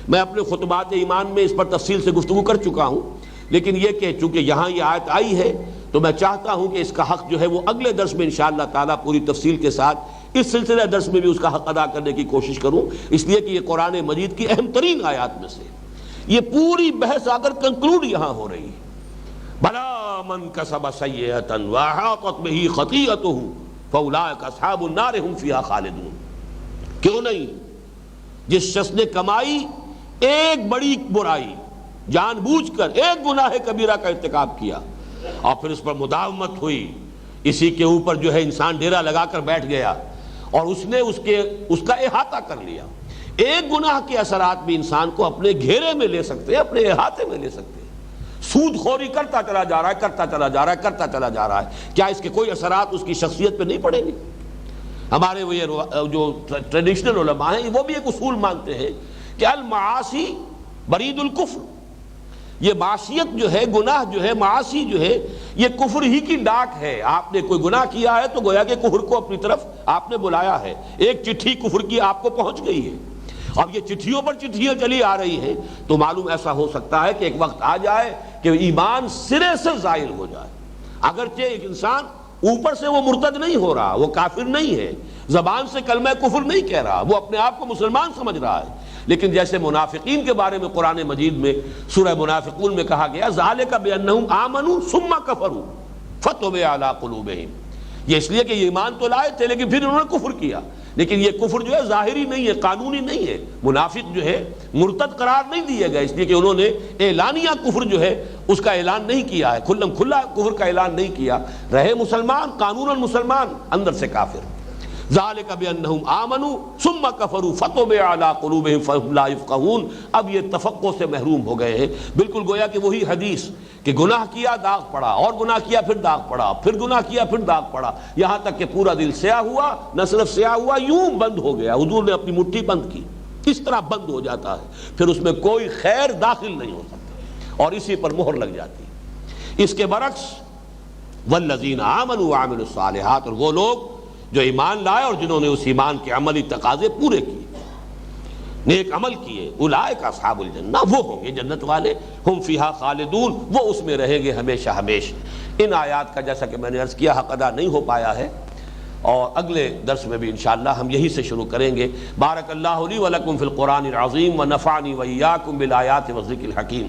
میں اپنے خطبات ایمان میں اس پر تفصیل سے گفتگو کر چکا ہوں، لیکن یہ کہ چونکہ یہاں یہ آیت آئی ہے تو میں چاہتا ہوں کہ اس کا حق جو ہے وہ اگلے درس میں انشاءاللہ تعالیٰ پوری تفصیل کے ساتھ اس سلسلہ درس میں بھی اس کا حق ادا کرنے کی کوشش کروں، اس لیے کہ یہ قرآن مجید کی اہم ترین آیات میں سے یہ پوری بحث آ کر کنکلوڈ یہاں ہو رہی ہے۔ بلا من کسب سیئۃ واحاطت بہ خطیئتہ فاولئک اصحاب النار هم فیہا خالدون۔ کیوں نہیں؟ جس شخص نے کمائی ایک بڑی برائی، جان بوجھ کر ایک گناہ کبیرہ کا ارتکاب کیا اور پھر اس پر مداومت ہوئی، اسی کے اوپر جو ہے انسان ڈیرا لگا کر بیٹھ گیا اور اس نے اس کا احاطہ کر لیا۔ ایک گناہ کے اثرات بھی انسان کو اپنے گھیرے میں لے سکتے ہیں، اپنے احاطے میں لے سکتے ہیں۔ سود خوری کرتا چلا جا رہا ہے، کرتا چلا جا رہا ہے، کرتا چلا جا رہا ہے، کیا اس کے کوئی اثرات اس کی شخصیت پہ نہیں پڑیں گے؟ ہمارے وہ یہ جو ٹریڈیشنل علماء ہیں وہ بھی ایک اصول مانتے ہیں کہ المعاصی برید الکفر، یہ معصیت جو ہے، گناہ جو ہے، معاصی جو ہے، یہ کفر ہی کی ڈاک ہے۔ آپ نے کوئی گناہ کیا ہے تو گویا کہ کفر کو اپنی طرف آپ نے بلایا ہے، ایک چٹھی کفر کی آپ کو پہنچ گئی ہے۔ اب یہ چٹھیوں پر چٹھیاں چلی آ رہی ہیں تو معلوم ایسا ہو سکتا ہے کہ ایک وقت آ جائے کہ ایمان سرے سے زائل ہو جائے۔ اگرچہ ایک انسان اوپر سے وہ مرتد نہیں ہو رہا، وہ کافر نہیں ہے، زبان سے کلمہ کفر نہیں کہہ رہا، وہ اپنے آپ کو مسلمان سمجھ رہا ہے، لیکن جیسے منافقین کے بارے میں قرآن مجید میں سورہ منافقون میں کہا گیا ذالک بانہم آمنوا ثم کفروا فتطبع علی قلوبہم، یہ اس لیے کہ یہ ایمان تو لائے تھے لیکن پھر انہوں نے کفر کیا، لیکن یہ کفر جو ہے ظاہری نہیں ہے، قانونی نہیں ہے۔ منافق جو ہے مرتد قرار نہیں دیے گئے اس لیے کہ انہوں نے اعلانیہ کفر جو ہے اس کا اعلان نہیں کیا ہے، کھلا کفر کا اعلان نہیں کیا، رہے مسلمان، قانوناً مسلمان، اندر سے کافر۔ ذالک بانہم آمنوا ثم کفروا فطبع علی قلوبہم فہم لا یفقہون، اب یہ تفقہ سے محروم ہو گئے ہیں۔ بالکل گویا کہ وہی حدیث کہ گناہ کیا داغ پڑا، اور گناہ کیا پھر داغ پڑا، پھر گناہ کیا پھر داغ پڑا، یہاں تک کہ پورا دل سیاہ ہوا، نہ صرف سیاہ ہوا، یوں بند ہو گیا، حضور نے اپنی مٹھی بند کی، اس طرح بند ہو جاتا ہے، پھر اس میں کوئی خیر داخل نہیں ہو سکتا اور اسی پر مہر لگ جاتی ہے۔ اس کے برعکس والذین آمنوا وعملوا الصالحات، اور وہ لوگ جو ایمان لائے اور جنہوں نے اس ایمان کے عملی تقاضے پورے کیے، نیک عمل کیے، اولئک اصحاب الجنہ، وہ ہوں گے جنت والے، ہم فیہا خالدون، وہ اس میں رہیں گے ہمیشہ ہمیشہ۔ ان آیات کا جیسا کہ میں نے عرض کیا حق ادا نہیں ہو پایا ہے، اور اگلے درس میں بھی انشاءاللہ ہم یہی سے شروع کریں گے۔ بارک اللہ لی ولکم فی القرآن العظیم ونفعنی وإیاکم بالآیات والذکر الحکیم۔